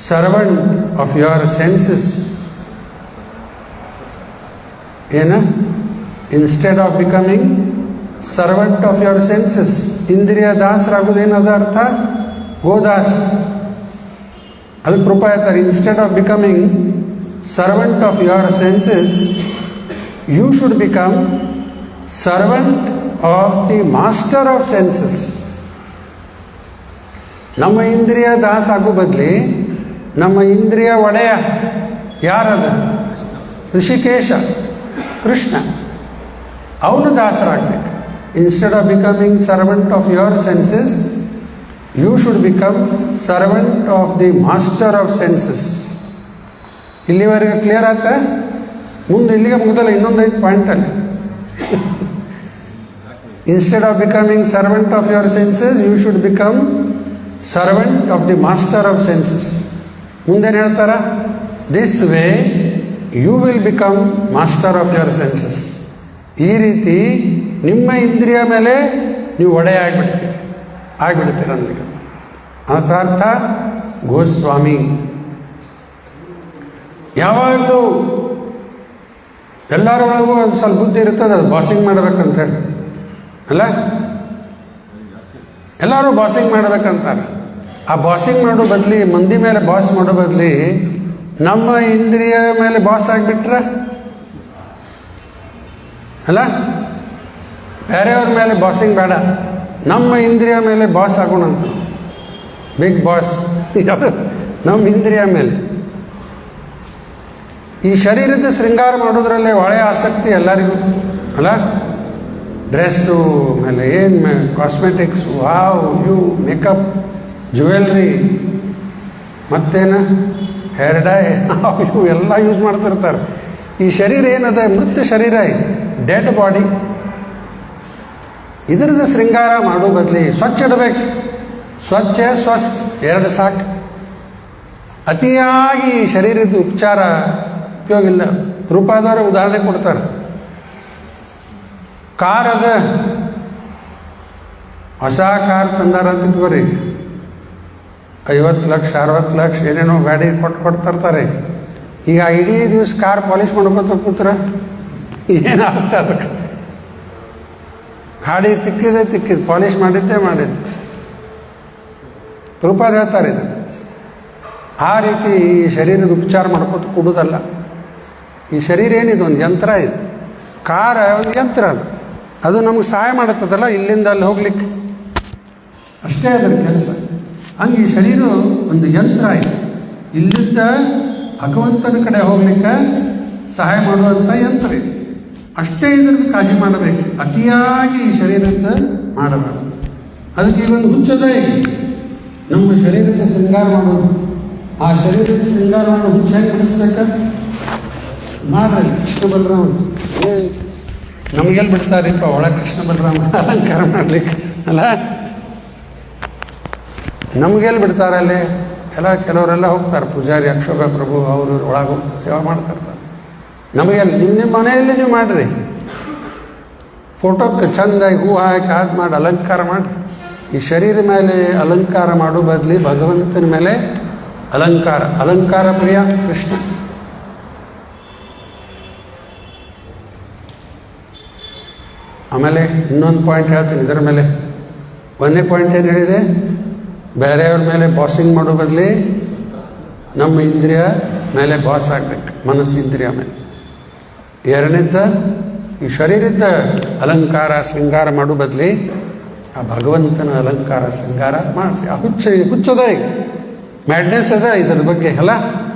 [SPEAKER 1] servant of your senses, ಏನ? Instead of becoming servant of your senses, ಇಂದ್ರಿಯ ದಾಸರಾಗೋದೇನದ ಅರ್ಥ? ಗೋದಾಸ್. ಅದಕ್ಕೆ ಪ್ರಭುಪಾದ ಹೇಳ್ತಾರೆ, instead of becoming servant of your senses, you should become servant of the master of senses. ನಮ್ಮ ಇಂದ್ರಿಯ ದಾಸ ಆಗೋ ಬದಲಿ ನಮ್ಮ ಇಂದ್ರಿಯ ಒಡೆಯ ಯಾರದ? ಋಷಿಕೇಶ, ಕೃಷ್ಣ, ಅವನು ದಾಸರಾಗಬೇಕು. Instead of becoming servant of your senses, you should become servant of the master of senses. ಇಲ್ಲಿವರೆಗೆ ಕ್ಲಿಯರ್ ಆತ? ಮುಂದೆ ಇಲ್ಲಿಗೆ ಮುಗ್ದಲ್ಲ, ಇನ್ನೊಂದು 5 ಪಾಯಿಂಟಲ್ಲಿ. Instead of becoming servant of your senses, you should become servant of the master of senses. ಮುಂದೇನು ಹೇಳ್ತಾರ? This way you will become master of your senses. ಈ ರೀತಿ ನಿಮ್ಮ ಇಂದ್ರಿಯ ಮೇಲೆ ನೀವು ಒಡೆಯ ಆಗಿಬಿಡ್ತೀರ ಅನ್ನಲಿಕ್ಕೆ. ಅದರ ಅರ್ಥ ಗೋಸ್ವಾಮಿ. ಯಾವಾಗಲೂ ಎಲ್ಲರೊಳಗೂ ಒಂದು ಸ್ವಲ್ಪ ಬುದ್ಧಿ ಇರ್ತದೆ, ಅದು ಬಾಸಿಂಗ್ ಮಾಡ್ಬೇಕಂತೇಳಿ ಅಲ್ಲ? ಎಲ್ಲರೂ ಬಾಸಿಂಗ್ ಮಾಡ್ಬೇಕಂತಾರೆ. ಆ ಬಾಸಿಂಗ್ ಮಾಡೋ ಬದಲಿ, ಮಂದಿ ಮೇಲೆ ಬಾಸ್ ಮಾಡೋ ಬದಲಿ ನಮ್ಮ ಇಂದ್ರಿಯ ಮೇಲೆ ಬಾಸ್ ಆಗಿಬಿಟ್ರೆ ಅಲ್ಲ? ಬೇರೆಯವ್ರ ಮೇಲೆ ಬಾಸಿಂಗ್ ಬೇಡ, ನಮ್ಮ ಇಂದ್ರಿಯ ಮೇಲೆ ಬಾಸ್ ಆಗೋಣಂತ. ಬಿಗ್ ಬಾಸ್ ಯಾವುದು? ನಮ್ಮ ಇಂದ್ರಿಯ ಮೇಲೆ. ಈ ಶರೀರದ ಶೃಂಗಾರ ಮಾಡೋದ್ರಲ್ಲೇ ಒಳ್ಳೆಯ ಆಸಕ್ತಿ ಎಲ್ಲರಿಗೂ ಅಲ್ಲ? ಡ್ರೆಸ್ಸು ಮೇಲೆ ಏನು ಕಾಸ್ಮೆಟಿಕ್ಸು, ವಾವ್, ಇವು ಮೇಕಪ್, ಜ್ಯುವೆಲ್ರಿ, ಮತ್ತೇನು ಹೇರ್ ಡೈ, ಇವು ಎಲ್ಲ ಯೂಸ್ ಮಾಡ್ತಿರ್ತಾರೆ. ಈ ಶರೀರ ಏನದ? ಮೃತ ಶರೀರ, ಇದು ಡೆಡ್ ಬಾಡಿ. ಇದರದ ಶೃಂಗಾರ ಮಾಡೋ ಬದಲಿ ಸ್ವಚ್ಛ ಇಡಬೇಕು. ಸ್ವಚ್ಛ ಸ್ವಸ್ಥ ಎರಡು ಸಾಕು. ಅತಿಯಾಗಿ ಶರೀರದ ಉಪಚಾರ ಉಪಯೋಗ ಇಲ್ಲ. ರೂಪಾದವರು ಉದಾಹರಣೆ ಕೊಡ್ತಾರೆ. ಕಾರ್ ಅದ, ಹೊಸ ಕಾರ್ ತಂದಾರಂತ ಇಟ್ಕೋರಿ, 50 ಲಕ್ಷ 60 ಲಕ್ಷ ಏನೇನೋ ಗಾಡಿ ಕೊಡ್ತಿರ್ತಾರೆ. ಈಗ ಇಡೀ ದಿವಸ ಕಾರ್ ಪಾಲಿಷ್ ಮಾಡ್ಕೊತ ಕೂತ್ರ ಏನಾಗುತ್ತೆ? ಅದಕ್ಕೆ ಗಾಡಿ ತಿಕ್ಕಿದ್ದು ಪಾಲಿಷ್ ಮಾಡಿದ್ದೆ. ರೂಪಾದ ಹೇಳ್ತಾರೆ ಇದು. ಆ ರೀತಿ ಈ ಶರೀರದ ಉಪಚಾರ ಮಾಡ್ಕೊತ ಕೊಡೋದಲ್ಲ. ಈ ಶರೀರ ಏನಿದು? ಒಂದು ಯಂತ್ರ. ಇದು ಕಾರ ಒಂದು ಯಂತ್ರ. ಅದು ನಮಗೆ ಸಹಾಯ ಮಾಡುತ್ತದಲ್ಲ ಇಲ್ಲಿಂದ ಅಲ್ಲಿ ಹೋಗ್ಲಿಕ್ಕೆ, ಅಷ್ಟೇ ಅದರ ಕೆಲಸ. ಹಂಗೆ ಈ ಶರೀರ ಒಂದು ಯಂತ್ರ ಇದೆ, ಇಲ್ಲಿದ್ದ ಭಗವಂತನ ಕಡೆ ಹೋಗ್ಲಿಕ್ಕೆ ಸಹಾಯ ಮಾಡುವಂಥ ಯಂತ್ರ ಇದೆ. ಅಷ್ಟೇ ಇದನ್ನು ಕಾಳಜಿ ಮಾಡಬೇಕು. ಅತಿಯಾಗಿ ಈ ಶರೀರದ ಮಾಡಬಾರ್ದು. ಅದಕ್ಕೆ ಈ ಒಂದು ಹುಚ್ಚದ ಇದೆ, ನಮ್ಮ ಶರೀರದ ಶೃಂಗಾರ ಮಾಡೋದು. ಆ ಶರೀರದ ಶೃಂಗಾರ ಮಾಡೋ ಹುಚ್ಚ ಹೆಂಗೆ ಬಿಡಿಸ್ಬೇಕ? ಮಾಡ್ರಿ ಕೃಷ್ಣ ಬಲರಾಮ. ನಮಗೆಲ್ಲಿ ಬಿಡ್ತಾರಿಪ್ಪ ಒಳ ಕೃಷ್ಣ ಬಲರಾಮ ಅಲಂಕಾರ ಮಾಡ್ಲಿಕ್ಕೆ ಅಲ್ಲ? ನಮಗೆಲ್ಲಿ ಬಿಡ್ತಾರಲ್ಲಿ? ಎಲ್ಲ ಕೆಲವರೆಲ್ಲ ಹೋಗ್ತಾರೆ, ಪೂಜಾರಿ ಅಕ್ಷೋಭ ಪ್ರಭು ಅವರು ಒಳಗೆ ಸೇವಾ ಮಾಡ್ತಿರ್ತಾರೆ. ನಮಗೆಲ್ಲಿ ನಿಮ್ಮ ಮನೆಯಲ್ಲಿ ನೀವು ಮಾಡಿರಿ, ಫೋಟೋಕ್ಕೆ ಚೆಂದಾಗಿ ಹೂ ಹಾಕಿ ಹಾಕಿ ಮಾಡಿ ಅಲಂಕಾರ ಮಾಡಿರಿ. ಈ ಶರೀರ ಮೇಲೆ ಅಲಂಕಾರ ಮಾಡೋ ಬದಲಿ ಭಗವಂತನ ಮೇಲೆ ಅಲಂಕಾರ ಪ್ರಿಯ ಕೃಷ್ಣ. ಆಮೇಲೆ ಇನ್ನೊಂದು ಪಾಯಿಂಟ್ ಹೇಳ್ತೀನಿ ಇದರ ಮೇಲೆ. ಒಂದನೇ ಪಾಯಿಂಟ್ ಏನು ಹೇಳಿದೆ? ಬೇರೆಯವ್ರ ಮೇಲೆ ಬಾಸಿಂಗ್ ಮಾಡೋ ಬದಲಿ ನಮ್ಮ ಇಂದ್ರಿಯ ಮೇಲೆ ಬಾಸ್ ಆಗಬೇಕು, ಮನಸ್ಸು ಇಂದ್ರಿಯ ಮೇಲೆ. ಎರಡನೇದ ಈ ಶರೀರದ ಅಲಂಕಾರ ಶೃಂಗಾರ ಮಾಡೋ ಬದಲಿ ಆ ಭಗವಂತನ ಅಲಂಕಾರ ಶೃಂಗಾರ ಮಾಡಿ. ಆ ಹುಚ್ಚದ ಈಗ ಮ್ಯಾಡ್ನೆಸ್ ಅದ ಇದ್ರ ಬಗ್ಗೆ ಅಲ್ಲ,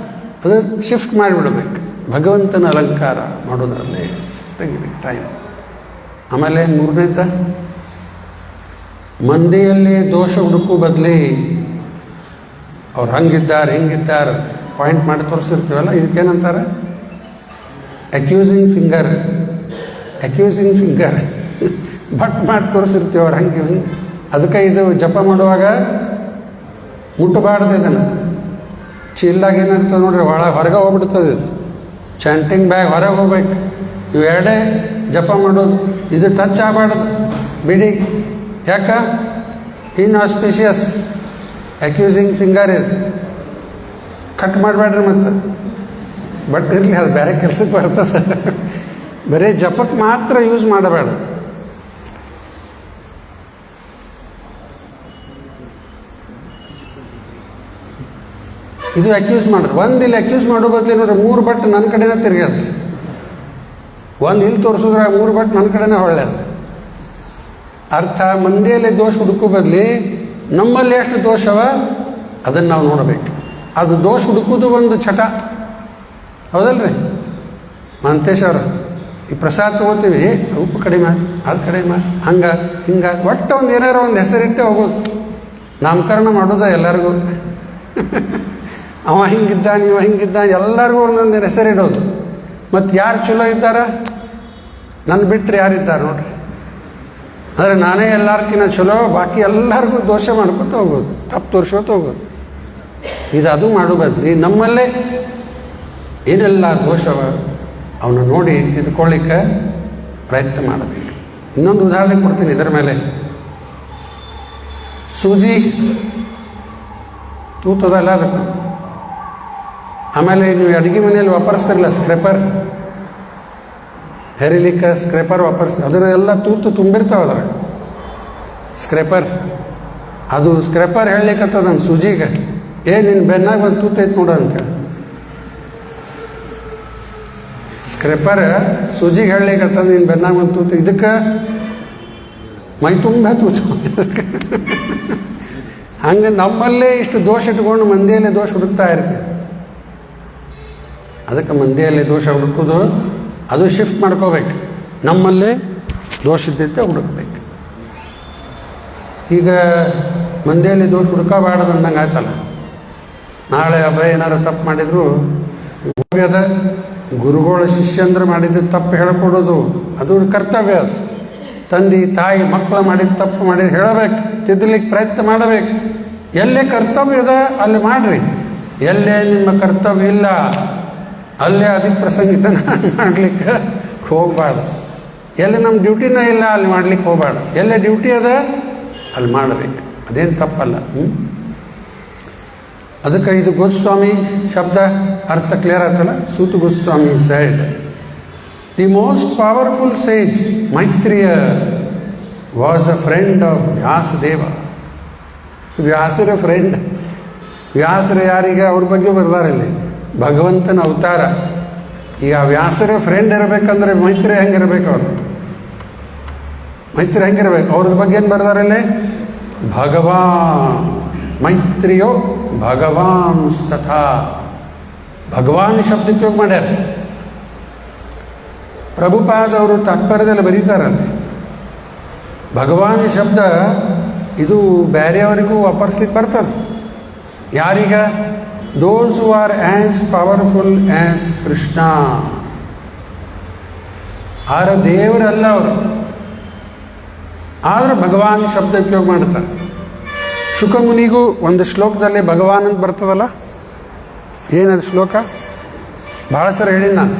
[SPEAKER 1] ಅದು ಶಿಫ್ಟ್ ಮಾಡಿಬಿಡ್ಬೇಕು. ಭಗವಂತನ ಅಲಂಕಾರ ಮಾಡೋದ್ರಲ್ಲೇ ತೆಗಿಬೇಕು ಟೈಮ್. ಆಮೇಲೆ ಮೂರನೇದ, ಮಂದಿಯಲ್ಲಿ ದೋಷ ಹುಡುಕೋ ಬದಲಿ ಅವ್ರು ಹಂಗಿದ್ದಾರೆ ಹಿಂಗಿದ್ದಾರೆ ಪಾಯಿಂಟ್ ಮಾಡಿ ತೋರಿಸಿರ್ತೀವಲ್ಲ, ಇದಕ್ಕೇನಂತಾರೆ? ಅಕ್ಯೂಸಿಂಗ್ ಫಿಂಗರ್ ಬಟ್ ಮಾಡಿ ತೋರಿಸಿರ್ತೀವಿ ಅವ್ರು ಹಂಗೆ ಹಿಂಗೆ. ಅದಕ್ಕೆ ಇದು ಜಪ ಮಾಡುವಾಗ ಮುಟ್ಟಬಾರ್ದು. ಇದನ್ನು ಚೀಲ್ದಾಗ ಏನಿರ್ತದೆ ನೋಡ್ರಿ, ಹೊರಗೆ ಹೋಗ್ಬಿಡ್ತದೆ. ಇದು ಚಾಂಟಿಂಗ್ ಬ್ಯಾಗ್ ಹೊರಗೆ ಹೋಗ್ಬೇಕು. ಇವು ಎರಡೇ ಜಪ ಮಾಡೋದು. ಇದು ಟಚ್ ಆಗಬಾರ್ದು ಬಿಡಿ. ಯಾಕ? ಇನ್ಆಸ್ಪಿಷಿಯಸ್ ಅಕ್ಯೂಸಿಂಗ್ ಫಿಂಗರ್ ಇದು ಕಟ್ ಮಾಡಬೇಡ್ರಿ. ಮತ್ತು ಬಟ್ ಇರಲಿ, ಅದು ಬೇರೆ ಕೆಲಸಕ್ಕೆ ಬರ್ತದೆ. ಬರೀ ಜಪಕ್ಕೆ ಮಾತ್ರ ಯೂಸ್ ಮಾಡಬೇಡ. ಇದು ಅಕ್ಯೂಸ್ ಮಾಡಿದ್ರೆ ಒಂದಿಲ್ಲಿ ಅಕ್ಯೂಸ್ ಮಾಡೋ ಬದಲು ನೋಡ್ರಿ 3 ಬಟ್ ನನ್ನ ಕಡೆನೇ ತಿರ್ಗ್ಯದ. ಒಂದು ಇಲ್ಲಿ ತೋರಿಸಿದ್ರೆ 3 ಬಟ್ ನನ್ನ ಕಡೆನೇ ಒಳ್ಳೆಯದು. ಅರ್ಥ, ಮಂದಿಯಲ್ಲಿ ದೋಷ ಹುಡುಕೋ ಬದಲಿ ನಮ್ಮಲ್ಲಿ ಎಷ್ಟು ದೋಷವ ಅದನ್ನು ನಾವು ನೋಡಬೇಕು. ಅದು ದೋಷ ಹುಡುಕೋದು ಒಂದು ಚಟ, ಹೌದಲ್ರಿ ಮಹಂತೇಶ್ವರ? ಈ ಪ್ರಸಾದ ತೊಗೋತೀವಿ, ಉಪ್ಪು ಕಡಿಮೆ ಅದು ಕಡಿಮೆ ಹಂಗೆ ಹಿಂಗೆ ಒಟ್ಟು ಒಂದು ಏನಾರು ಒಂದು ಹೆಸರಿಟ್ಟೆ ಹೋಗೋದು. ನಾಮಕರಣ ಮಾಡೋದು ಎಲ್ಲರಿಗೂ. ಅವ ಹಿಂಗಿದ್ದಾನೆ ಇವ ಹಿಂಗಿದ್ದಾನೆ ಎಲ್ಲರಿಗೂ ಒಂದೊಂದು ಹೆಸರಿಡೋದು. ಮತ್ತು ಯಾರು ಚಲೋ ಇದ್ದಾರ? ನನ್ನ ಬಿಟ್ಟರೆ ಯಾರಿದ್ದಾರೆ ನೋಡ್ರಿ. ಅಂದರೆ ನಾನೇ ಎಲ್ಲರ್ಕಿನ್ನ ಚಲೋ, ಬಾಕಿ ಎಲ್ಲರಿಗೂ ದೋಷ ಮಾಡ್ಕೊತ ಹೋಗೋದು, ತಪ್ಪು ತೋರಿಸ್ಕೊತ ಹೋಗೋದು. ಅದು ಮಾಡೋ ಬದಲಿ ನಮ್ಮಲ್ಲೇ ಏನೆಲ್ಲ ದೋಷವ ಅವನ್ನ ನೋಡಿ ತಿದ್ಕೊಳ್ಳಿಕ್ಕೆ ಪ್ರಯತ್ನ ಮಾಡಬೇಕು. ಇನ್ನೊಂದು ಉದಾಹರಣೆ ಕೊಡ್ತೀನಿ ಇದರ ಮೇಲೆ. ಸೂಜಿ ತೂತದಲ್ಲ ಅದಕ್ಕೆ. ಆಮೇಲೆ ನೀವು ಅಡುಗೆ ಮನೆಯಲ್ಲಿ ವಾಪರಿಸ್ತಿರಲ್ಲ ಸ್ಕ್ರೇಪರ್, ಹೆರಿಲಿಕ್ಕೆ ಸ್ಕ್ರೇಪರ್ ವಾಪರಿಸ್ತೀವಿ. ಅದರ ಎಲ್ಲ ತೂತು ತುಂಬಿರ್ತಾವೆ ಅದ್ರ ಸ್ಕ್ರೇಪರ್. ಅದು ಸ್ಕ್ರೇಪರ್ ಹೇಳಲಿಕ್ಕತ್ತದ ನನ್ನ ಸೂಜಿಗೆ, ನಿನ್ನ ಬೆನ್ನಾಗ ಒಂದು ತೂತೈತೆ ನೋಡು ಅಂತೇಳಿ. ಸ್ಕ್ರೇಪರ್ ಸೂಜಿಗೆ ಹೇಳಲಿಕ್ಕತ್ತದ ನಿನ್ನ ಬೆನ್ನಾಗ ಒಂದು ತೂತು. ಇದಕ್ಕೆ ಮೈ ತುಂಬ ತೂತು. ಹಂಗೆ ನಮ್ಮಲ್ಲೇ ಇಷ್ಟು ದೋಷ ಇಟ್ಕೊಂಡು ಮಂದಿಯಲ್ಲೇ ದೋಷ ಹುಡುಕ್ತಾ ಇರ್ತೀವಿ. ಅದಕ್ಕೆ ಮಂದಿಯಲ್ಲಿ ದೋಷ ಹುಡುಕೋದು ಅದು ಶಿಫ್ಟ್ ಮಾಡ್ಕೋಬೇಕು. ನಮ್ಮಲ್ಲೇ ದೋಷ ಇದ್ದಿದ್ದೆ ಹುಡುಕ್ಬೇಕು. ಈಗ ಮಂದಿಯಲ್ಲಿ ದೋಷ ಹುಡುಕಬಾರ್ದು ಅಂದಂಗೆ ಆಯ್ತಲ್ಲ. ನಾಳೆ ಅಭಯ ಏನಾರು ತಪ್ಪು ಮಾಡಿದ್ರು ಅದ ಗುರುಗಳ ಶಿಷ್ಯಂದ್ರೆ ಮಾಡಿದ್ದು ತಪ್ಪು ಹೇಳ್ಕೊಡೋದು ಅದು ಕರ್ತವ್ಯ. ಅದು ತಂದೆ ತಾಯಿ ಮಕ್ಕಳು ಮಾಡಿದ ತಪ್ಪು ಮಾಡಿದ್ದು ಹೇಳಬೇಕು, ತಿದ್ದಲಿಕ್ಕೆ ಪ್ರಯತ್ನ ಮಾಡಬೇಕು. ಎಲ್ಲೇ ಕರ್ತವ್ಯ ಇದೆ ಅಲ್ಲಿ ಮಾಡಿರಿ. ಎಲ್ಲೇ ನಿಮ್ಮ ಕರ್ತವ್ಯ ಇಲ್ಲ ಅಲ್ಲೇ ಅದಕ್ಕೆ ಪ್ರಸಂಗಿತನ ಮಾಡಲಿಕ್ಕೆ ಹೋಗಬಾರ್ದು. ಎಲ್ಲಿ ನಮ್ಮ ಡ್ಯೂಟಿನೇ ಇಲ್ಲ ಅಲ್ಲಿ ಮಾಡ್ಲಿಕ್ಕೆ ಹೋಗಬಾರ್ದು. ಎಲ್ಲೇ ಡ್ಯೂಟಿ ಅದ ಅಲ್ಲಿ ಮಾಡಬೇಕು. ಅದೇನು ತಪ್ಪಲ್ಲ. ಅದಕ್ಕೆ ಇದು ಗೋಸ್ವಾಮಿ ಶಬ್ದ ಅರ್ಥ ಕ್ಲಿಯರ್ ಆಗ್ತಲ್ಲ. Suta Goswami said the most powerful sage Maitreya was a friend of Vyasadeva. ವ್ಯಾಸರ ಫ್ರೆಂಡ್. ವ್ಯಾಸರ ಯಾರಿಗೆ ಅವ್ರ ಬಗ್ಗೆ ಬರ್ದಾರೆ ಇಲ್ಲಿ, ಭಗವಂತನ ಅವತಾರ. ಈಗ ವ್ಯಾಸರ ಫ್ರೆಂಡ್ ಇರಬೇಕಂದ್ರೆ ಮೈತ್ರಿ ಹೆಂಗಿರ್ಬೇಕು? ಅವರು ಮೈತ್ರಿ ಹೆಂಗಿರ್ಬೇಕು? ಅವ್ರದ್ದು ಬಗ್ಗೆ ಏನು ಬರ್ದಾರಲ್ಲಿ? ಭಗವಾನ್ ಮೈತ್ರಿಯೋ ಭಗವಾನ್ ತಥಾ. ಭಗವಾನ್ ಶಬ್ದ ಉಪಯೋಗ ಮಾಡ್ಯಾರ. ಪ್ರಭುಪಾದವರು ತಾತ್ಪರ್ಯದಲ್ಲಿ ಬರೀತಾರಲ್ಲಿ ಭಗವಾನ್ ಶಬ್ದ ಇದು ಬೇರೆಯವರಿಗೂ ವಾಪರಿಸ್ಲಿಕ್ಕೆ ಬರ್ತದೆ. ಯಾರೀಗ? Those who are as powerful as Krishna. ಆರ ದೇವರಲ್ಲ ಅವರು, ಆದರೆ ಭಗವಾನ್ ಶಬ್ದ ಉಪಯೋಗ ಮಾಡ್ತಾರೆ. ಶುಕಮುನಿಗೂ ಒಂದು ಶ್ಲೋಕದಲ್ಲಿ ಭಗವಾನ್ ಅಂತ ಬರ್ತದಲ್ಲ, ಏನದು ಶ್ಲೋಕ? ಭಾಳ ಸರ ಹೇಳಿನ ನಾನು.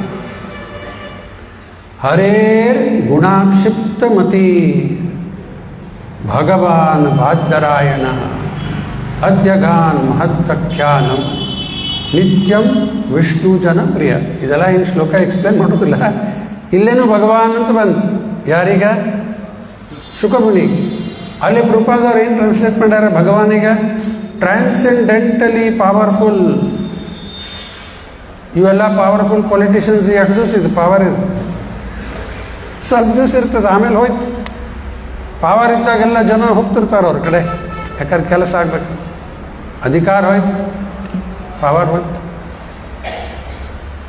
[SPEAKER 1] ಹರೇರ್ ಗುಣಾಕ್ಷಿಪ್ತ ಮತಿ ಭಗವಾನ್ ಬಾದ್ದರಾಯಣ ಅದ್ಯಗಾನ್ ಮಹತ್ಪ್ರಖ್ಯಾನಂ ನಿತ್ಯಂ ವಿಷ್ಣು ಜನ ಪ್ರಿಯ. ಇದೆಲ್ಲ ಏನು ಶ್ಲೋಕ ಎಕ್ಸ್ಪ್ಲೇನ್ ಮಾಡೋದಿಲ್ಲ. ಇಲ್ಲೇನೂ ಭಗವಾನ್ ಅಂತ ಬಂತು. ಯಾರೀಗ? ಶುಕಮುನಿ. ಅಲ್ಲಿ ಪ್ರಭುಪಾದವ್ರು ಏನು ಟ್ರಾನ್ಸ್ಲೇಟ್ ಮಾಡ್ಯಾರ ಭಗವಾನಿಗೆ? ಟ್ರಾನ್ಸೆಂಡೆಂಟಲಿ ಪವರ್ಫುಲ್. ಇವೆಲ್ಲ ಪವರ್ಫುಲ್ ಪೊಲಿಟಿಷಿಯನ್ಸ್ ಎಷ್ಟು ದಿವಸ ಇದು ಪವರ್ ಇದು? ಸ್ವಲ್ಪ ದಿವಸ ಇರ್ತದೆ, ಆಮೇಲೆ ಹೋಯ್ತು. ಪವರ್ ಇದ್ದಾಗೆಲ್ಲ ಜನ ಹೋಗ್ತಿರ್ತಾರೆ ಅವ್ರ ಕಡೆ, ಯಾಕಂದ್ರೆ ಕೆಲಸ ಆಗ್ಬೇಕು. ಅಧಿಕಾರ ಹೋಯ್ತು, ಪವರ್ ಹೋಯ್ತು.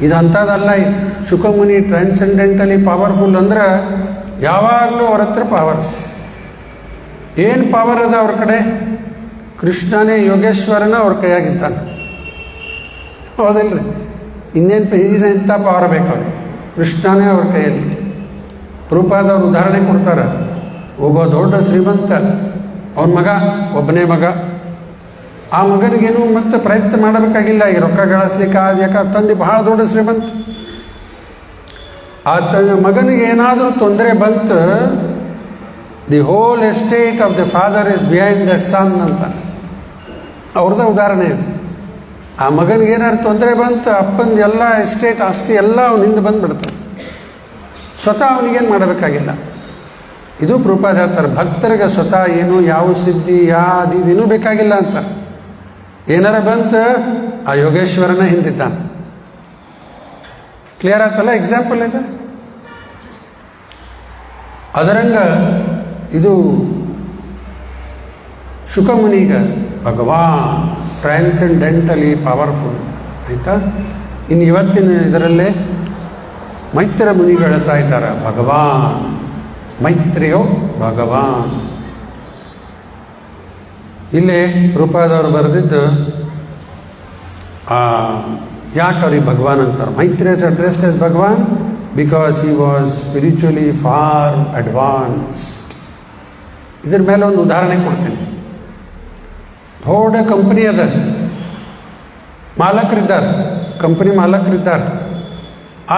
[SPEAKER 1] ಇದು ಅಂಥದ್ದಲ್ಲ. ಇದು ಶುಕಮುನಿ ಟ್ರಾನ್ಸೆಂಡೆಂಟಲಿ ಪವರ್ಫುಲ್ ಅಂದ್ರೆ ಯಾವಾಗಲೂ ಅವ್ರ ಹತ್ರ ಪವರ್ಸ್. ಏನು ಪವರ್ ಅದ ಅವ್ರ ಕಡೆ? ಕೃಷ್ಣನೇ ಯೋಗೇಶ್ವರನ ಅವ್ರ ಕೈಯಾಗಿದ್ದಾನೆ. ಹೌದಲ್ರಿ? ಇನ್ನೆಂಥ ಪವರ್ ಬೇಕು ಅವ್ರಿಗೆ? ಕೃಷ್ಣನೇ ಅವ್ರ ಕೈಯಲ್ಲಿ. ಪ್ರಭುಪಾದವ್ರು ಉದಾಹರಣೆ ಕೊಡ್ತಾರೆ. ಒಬ್ಬ ದೊಡ್ಡ ಶ್ರೀಮಂತ, ಅವನ ಮಗ ಒಬ್ಬನೇ ಮಗ. ಆ ಮಗನಿಗೇನು ಮತ್ತೆ ಪ್ರಯತ್ನ ಮಾಡಬೇಕಾಗಿಲ್ಲ, ಈ ರೊಕ್ಕ ಗಳಿಸ್ಲಿಕ್ಕೆ. ಯಾಕೆ ತಂದೆ ಬಹಳ ದೊಡ್ಡ ಶ್ರೀಮಂತ. ಆ ಮಗನಿಗೆ ಏನಾದರೂ ತೊಂದರೆ ಬಂತು, the whole estate of the father is behind that son ಅಂತ ಅವ್ರದ ಉದಾಹರಣೆ ಇದೆ. ಆ ಮಗನಿಗೆ ಏನಾದ್ರು ತೊಂದರೆ ಬಂತು, ಅಪ್ಪಂದು ಎಲ್ಲ ಎಸ್ಟೇಟ್ ಆಸ್ತಿ ಎಲ್ಲ ಅವನಿಂದ ಬಂದುಬಿಡ್ತದೆ. ಸ್ವತಃ ಅವನಿಗೇನು ಮಾಡಬೇಕಾಗಿಲ್ಲ. ಇದು ಪ್ರಭುಪಾದ ಹೇಳ್ತಾರೆ, ಭಕ್ತರಿಗೆ ಸ್ವತಃ ಏನು ಯಾವ ಸಿದ್ಧಿ ಯಾದಿದೇನೂ ಬೇಕಾಗಿಲ್ಲ ಅಂತ. ಏನಾರ ಬಂತು, ಆ ಯೋಗೇಶ್ವರನ ಹಿಂದಿದ್ದಾನೆ. ಕ್ಲಿಯರ್ ಆಯ್ತಲ್ಲ? ಎಕ್ಸಾಂಪಲ್ ಇದೆ. ಅದರಂಗ ಇದು ಶುಕಮುನಿಗ ಭಗವಾನ್ ಟ್ರಾನ್ಸೆಂಡೆಂಟಲಿ ಪವರ್ಫುಲ್ ಆಯಿತಾ. ಇನ್ನು ಇವತ್ತಿನ ಇದರಲ್ಲೇ ಮೈತ್ರ ಮುನಿಗಳು ಹೇಳ್ತಾ ಇದ್ದಾರೆ, ಭಗವಾನ್ ಮೈತ್ರಿಯೋ ಭಗವಾನ್. ಇಲ್ಲೇ ರೂಪಾದವರು ಬರೆದಿದ್ದು ಯಾಕೆ ಅವ್ರಿಗೆ ಭಗವಾನ್ ಅಂತಾರೆ? Maitri is addressed as Bhagwan because he was spiritually far advanced. ಇದ್ರ ಮೇಲೆ ಒಂದು ಉದಾಹರಣೆ ಕೊಡ್ತೀನಿ. ದೊಡ್ಡ ಕಂಪ್ನಿ ಅದ, ಮಾಲಕರಿದ್ದಾರೆ, ಕಂಪ್ನಿ ಮಾಲಕರಿದ್ದಾರೆ.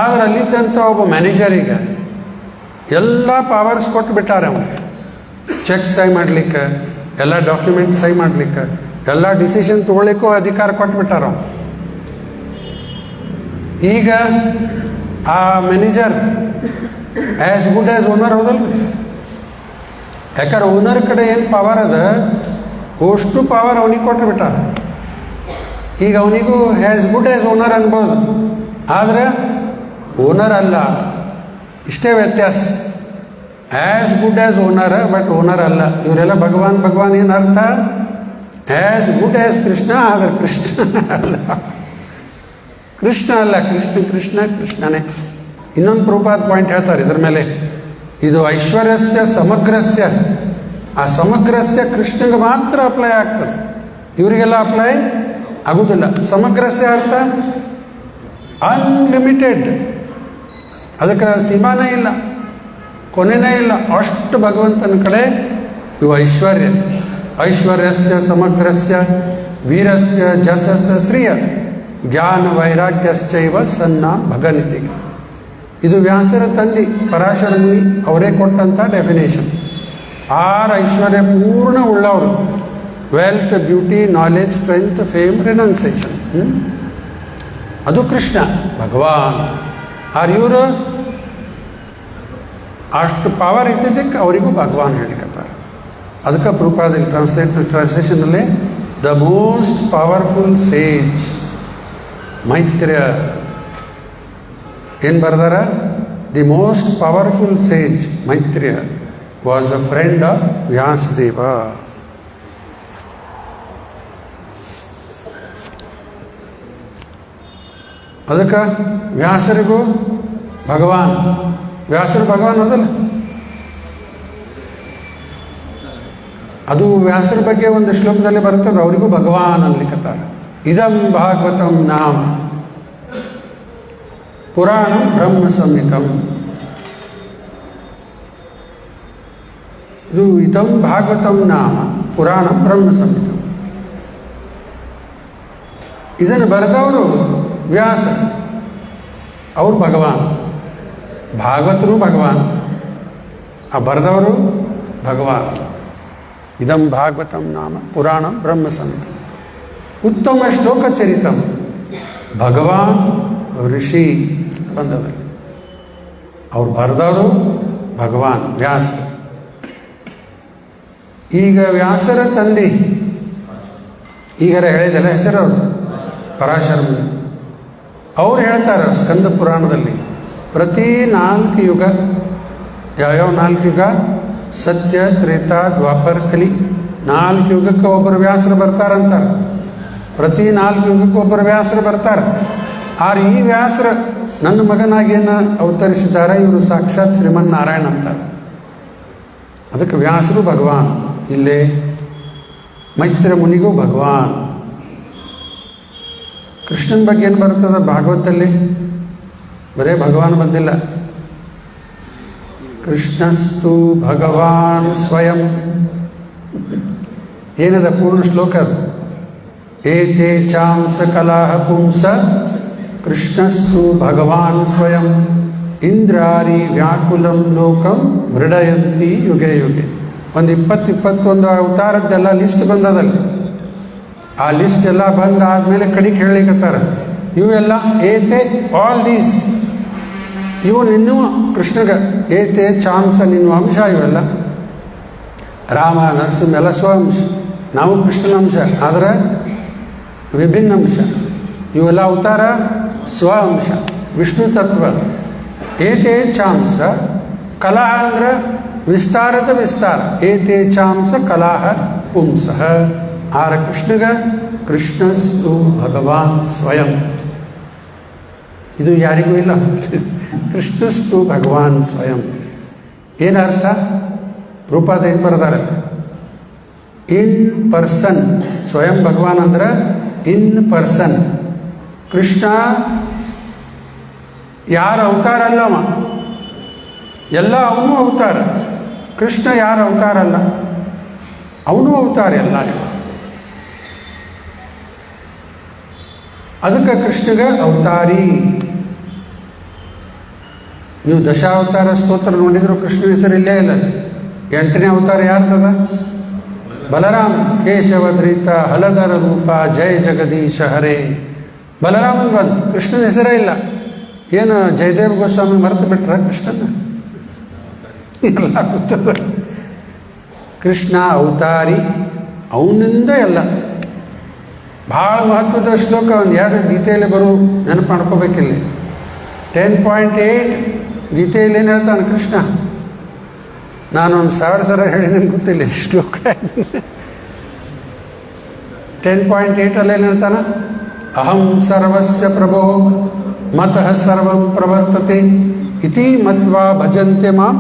[SPEAKER 1] ಆದರೆ ಅಲ್ಲಿದ್ದಂಥ ಒಬ್ಬ ಮ್ಯಾನೇಜರಿಗೆ ಎಲ್ಲ ಪವರ್ಸ್ ಕೊಟ್ಟು ಬಿಟ್ಟಾರೆ. ಅವನಿಗೆ ಚೆಕ್ ಸಹಿ ಮಾಡಲಿಕ್ಕೆ, ಎಲ್ಲ ಡಾಕ್ಯುಮೆಂಟ್ ಸಹಿ ಮಾಡಲಿಕ್ಕೆ, ಎಲ್ಲ ಡಿಸಿಷನ್ ತೊಗೊಳ್ಳಿಕ್ಕೂ ಅಧಿಕಾರ ಕೊಟ್ಬಿಟ್ಟಾರ. ಈಗ ಆ manager as good as owner ಹೌದಲ್ರಿ? ಯಾಕಂದ್ರೆ ಓನರ್ ಕಡೆ ಏನು ಪವರ್ ಅದ ಅಷ್ಟು ಪವರ್ ಅವನಿಗೆ ಕೊಟ್ಟು ಬಿಟ್ಟಾರ. ಈಗ ಅವನಿಗೂ ಆ್ಯಸ್ ಗುಡ್ ಆ್ಯಸ್ ಓನರ್ ಅನ್ಬೋದು, ಆದರೆ ಓನರ್ ಅಲ್ಲ. ಇಷ್ಟೇ ವ್ಯತ್ಯಾಸ. As good as owner, but owner ಅಲ್ಲ. ಇವರೆಲ್ಲ ಭಗವಾನ್ ಭಗವಾನ್ ಏನು ಅರ್ಥ? ಆ್ಯಸ್ ಗುಡ್ ಆ್ಯಸ್ ಕೃಷ್ಣ, ಆದರೆ ಕೃಷ್ಣ ಅಲ್ಲ. ಕೃಷ್ಣ ಅಲ್ಲ, ಕೃಷ್ಣನೇ. ಇನ್ನೊಂದು ಪ್ರಭುಪಾದ ಪಾಯಿಂಟ್ ಹೇಳ್ತಾರೆ ಇದ್ರ ಮೇಲೆ. ಇದು ಐಶ್ವರ್ಯಸ್ಯ ಸಮಗ್ರಸ್ಯ, ಆ ಸಮಗ್ರಸ್ಯ ಕೃಷ್ಣಗೆ ಮಾತ್ರ ಅಪ್ಲೈ ಆಗ್ತದೆ, ಇವರಿಗೆಲ್ಲ ಅಪ್ಲೈ ಆಗುವುದಿಲ್ಲ. ಸಮಗ್ರಸ್ಯ ಅರ್ಥ ಅನ್ಲಿಮಿಟೆಡ್, ಅದಕ್ಕೆ ಸೀಮಾನೇ ಇಲ್ಲ, ಕೊನೆನೇ ಇಲ್ಲ. ಅಷ್ಟು ಭಗವಂತನ ಕಡೆ ಇವು ಐಶ್ವರ್ಯ. ಐಶ್ವರ್ಯಸ್ಯ ಸಮಗ್ರಸ್ಯ ವೀರಸ್ಯ ಜಸಸ್ಯ ಶ್ರಿಯ ಜ್ಞಾನ ವೈರಾಗ್ಯಶ್ಚೈವ ಸನ್ನ ಭಗನಿತಿಗೆ. ಇದು ವ್ಯಾಸರ ತಂದಿ ಪರಾಶರ ಮುನಿ ಅವರೇ ಕೊಟ್ಟಂಥ ಡೆಫಿನೇಷನ್. 6 ಐಶ್ವರ್ಯ ಪೂರ್ಣ ಉಳ್ಳವರು: wealth, beauty, knowledge, strength, fame, renunciation. ಅದು ಕೃಷ್ಣ ಭಗವಾನ್. ಇವರು ಅಷ್ಟು ಪವರ್ ಇದ್ದಿದ್ದಕ್ಕೆ ಅವರಿಗೂ ಭಗವಾನ್ ಹೇಳಿಕತ್ತಾರೆ. ಅದಕ್ಕೆ ಪ್ರಭುಪಾದ ಟ್ರಾನ್ಸ್ಲೇಷನಲ್ಲಿ the most powerful sage Maitreya ಏನು ಬರ್ದಾರ? The most powerful sage Maitreya was a friend of Vyasadeva. ಅದಕ್ಕೆ ವ್ಯಾಸರಿಗೂ ಭಗವಾನ್, ವ್ಯಾಸರು ಭಗವಾನ್ ಅದಲ್ಲ. ಅದು ವ್ಯಾಸರ ಬಗ್ಗೆ ಒಂದು ಶ್ಲೋಕದಲ್ಲಿ ಬರ್ತದೆ, ಅವರಿಗೂ ಭಗವಾನ್ ಅನ್ಲಿಕ್ಕತ್ತಾರೆ. ಇದಂ ಭಾಗವತಂ ನಾಮ ಪುರಾಣಂ ಬ್ರಹ್ಮ ಸಂಹಿತಂ. ಇದು ಇದಂ ಭಾಗವತಂ ನಾಮ ಪುರಾಣಂ ಬ್ರಹ್ಮ ಸಂಹಿತಂ. ಇದನ್ನು ಬರೆದವರು ವ್ಯಾಸ, ಅವರು ಭಗವಾನ್. ಭಾಗವತರು ಭಗವಾನ್, ಆ ಬರೆದವರು ಭಗವಾನ್. ಇದಂ ಭಾಗವತಂ ನಾಮ ಪುರಾಣಂ ಬ್ರಹ್ಮ ಸಂಹಿತಂ ಉತ್ತಮ ಶ್ಲೋಕ ಚರಿತಂ. ಭಗವಾನ್ ಋಷಿ ಬಂದವರು, ಅವ್ರು ಬರೆದವರು ಭಗವಾನ್ ವ್ಯಾಸ. ಈಗ ವ್ಯಾಸರ ತಂದೆ ಈಗಾರ ಹೇಳಿದಲ್ಲ ಹೆಸರವರು ಪರಾಶರ ಮುನಿ. ಅವ್ರು ಹೇಳ್ತಾರೆ ಸ್ಕಂದ ಪುರಾಣದಲ್ಲಿ, ಪ್ರತಿ 4 ಯುಗ ಯಾವ್ಯಾವ 4 ಯುಗ? ಸತ್ಯ, ತ್ರೇತಾ, ದ್ವಾಪರ, ಕಲಿ. 4 ಯುಗಕ್ಕೆ ಒಬ್ಬರು ವ್ಯಾಸರು ಬರ್ತಾರಂತಾರೆ. ಪ್ರತಿ 4 ಯುಗಕ್ಕೆ ಒಬ್ಬರು ವ್ಯಾಸರು ಬರ್ತಾರೆ. ಆದ್ರೆ ಈ ವ್ಯಾಸರು ನನ್ನ ಮಗನಾಗಿ ಏನು ಅವತರಿಸಿದ್ದಾರೆ, ಇವರು ಸಾಕ್ಷಾತ್ ಶ್ರೀಮನ್ನಾರಾಯಣ ಅಂತಾರೆ. ಅದಕ್ಕೆ ವ್ಯಾಸರು ಭಗವಾನ್, ಇಲ್ಲೇ ಮೈತ್ರ ಮುನಿಗೂ ಭಗವಾನ್. ಕೃಷ್ಣನ ಬಗ್ಗೆ ಏನು ಬರ್ತದೆ ಭಾಗವತದಲ್ಲಿ? ಬರೇ ಭಗವಾನ್ ಬಂದಿಲ್ಲ. ಕೃಷ್ಣಸ್ತು ಭಗವಾನ್ ಸ್ವಯಂ. ಏನದ ಪೂರ್ಣ ಶ್ಲೋಕ ಅದು? ಏತೇ ಚಾಂಸ ಕಲಾಹ ಪುಂಸ ಕೃಷ್ಣಸ್ತು ಭಗವಾನ್ ಸ್ವಯಂ ಇಂದ್ರಾರಿ ವ್ಯಾಕುಲಂ ಲೋಕಂ ಮೃಡಯಂತಿ ಯುಗೆ ಯುಗೆ. ಒಂದು 20-21 ಅವತಾರದ್ದೆಲ್ಲ ಲಿಸ್ಟ್ ಬಂದದಲ್ಲಿ. ಆ ಲಿಸ್ಟ್ ಎಲ್ಲ ಬಂದಾದ್ಮೇಲೆ ಕಡಿಗೆ ಹೇಳಲಿಕ್ಕತ್ತಾರ. ಇವೆಲ್ಲ ಏತೆ, ಆಲ್ ದೀಸ್ ಇವು ನಿನ್ನೂ ಕೃಷ್ಣಗ ಏತೆ ಚಾಂಸ, ನಿನ್ನ ಅಂಶ ಇವೆಲ್ಲ. ರಾಮ, ನರಸಿಂಹ ಎಲ್ಲ ಸ್ವವಂಶ. ನಾವು ಕೃಷ್ಣನ ಅಂಶ, ಆದರೆ ವಿಭಿನ್ನ ಅಂಶ. ಇವೆಲ್ಲ ಅವತಾರ ಸ್ವಅಂಶ, ವಿಷ್ಣು ತತ್ವ. ಏತೆ ಚಾಂಸ ಕಲಹ ಅಂದ್ರೆ ವಿಸ್ತಾರದ ವಿಸ್ತಾರ. ಏತೆ ಚಾಂಸ ಕಲಾಹ ಪುಂಸಃ. ಆರ ಕೃಷ್ಣಗ ಕೃಷ್ಣಸ್ತು ಭಗವಾನ್ ಸ್ವಯಂ. ಇದು ಯಾರಿಗೂ ಇಲ್ಲ. ಕೃಷ್ಣಸ್ತು ಭಗವಾನ್ ಸ್ವಯಂ ಏನರ್ಥ? ರೂಪಾದ ಏನು ಬರೆದಾರಲ್ಲ, ಇನ್ ಪರ್ಸನ್. ಸ್ವಯಂ ಭಗವಾನ್ ಅಂದ್ರೆ ಇನ್ ಪರ್ಸನ್. ಕೃಷ್ಣ ಯಾರ ಅವತಾರ ಅಲ್ಲವ, ಎಲ್ಲ ಅವನು ಅವತಾರ. ಕೃಷ್ಣ ಯಾರ ಅವತಾರ ಅಲ್ಲ, ಅವನು ಅವತಾರ ಎಲ್ಲ. ಅದಕ್ಕೆ ಕೃಷ್ಣಗ ಅವತಾರಿ. ನೀವು ದಶಾವತಾರ ಸ್ತೋತ್ರ ನೋಡಿದ್ರು ಕೃಷ್ಣನ ಹೆಸರು ಇಲ್ಲೇ ಇಲ್ಲ. 8ನೇ ಅವತಾರ ಯಾರ್ದದ? ಬಲರಾಮ. ಕೇಶವದ್ರೀತ ಹಲಧರ ರೂಪ ಜಯ ಜಗದೀಶ ಹರೇ. ಬಲರಾಮನ್ ಬಂತು, ಕೃಷ್ಣನ ಹೆಸರೇ ಇಲ್ಲ. ಏನು ಜಯದೇವ ಗೋಸ್ವಾಮಿ ಮರೆತು ಬಿಟ್ರ ಕೃಷ್ಣನ? ಎಲ್ಲ ಗೊತ್ತದ. ಕೃಷ್ಣ ಅವತಾರಿ, ಅವನಿಂದ ಎಲ್ಲ. ಭಾಳ ಮಹತ್ವದ ಶ್ಲೋಕ, ಒಂದು 2 ಗೀತೆಯಲ್ಲಿ ಬರೋ ನೆನಪು ಮಾಡ್ಕೋಬೇಕಿಲ್ಲ. 10.8 ಗೀತೆಯಲ್ಲಿ ಏನು ಹೇಳ್ತಾನೆ ಕೃಷ್ಣ? ನಾನೊಂದು 1000 ಸಲ ಹೇಳಿದ್ದೇನೆ ಗೊತ್ತಿಲ್ಲ ಶ್ಲೋಕ. 10.8 ಏನು ಹೇಳ್ತಾನೆ? ಅಹಂ ಸರ್ವಸ್ಯ ಪ್ರಭೋ ಮತಃ ಸರ್ವಂ ಪ್ರವರ್ತತೆ ಇತಿ ಮತ್ವಾ ಭಜಂತೆ ಮಾಂ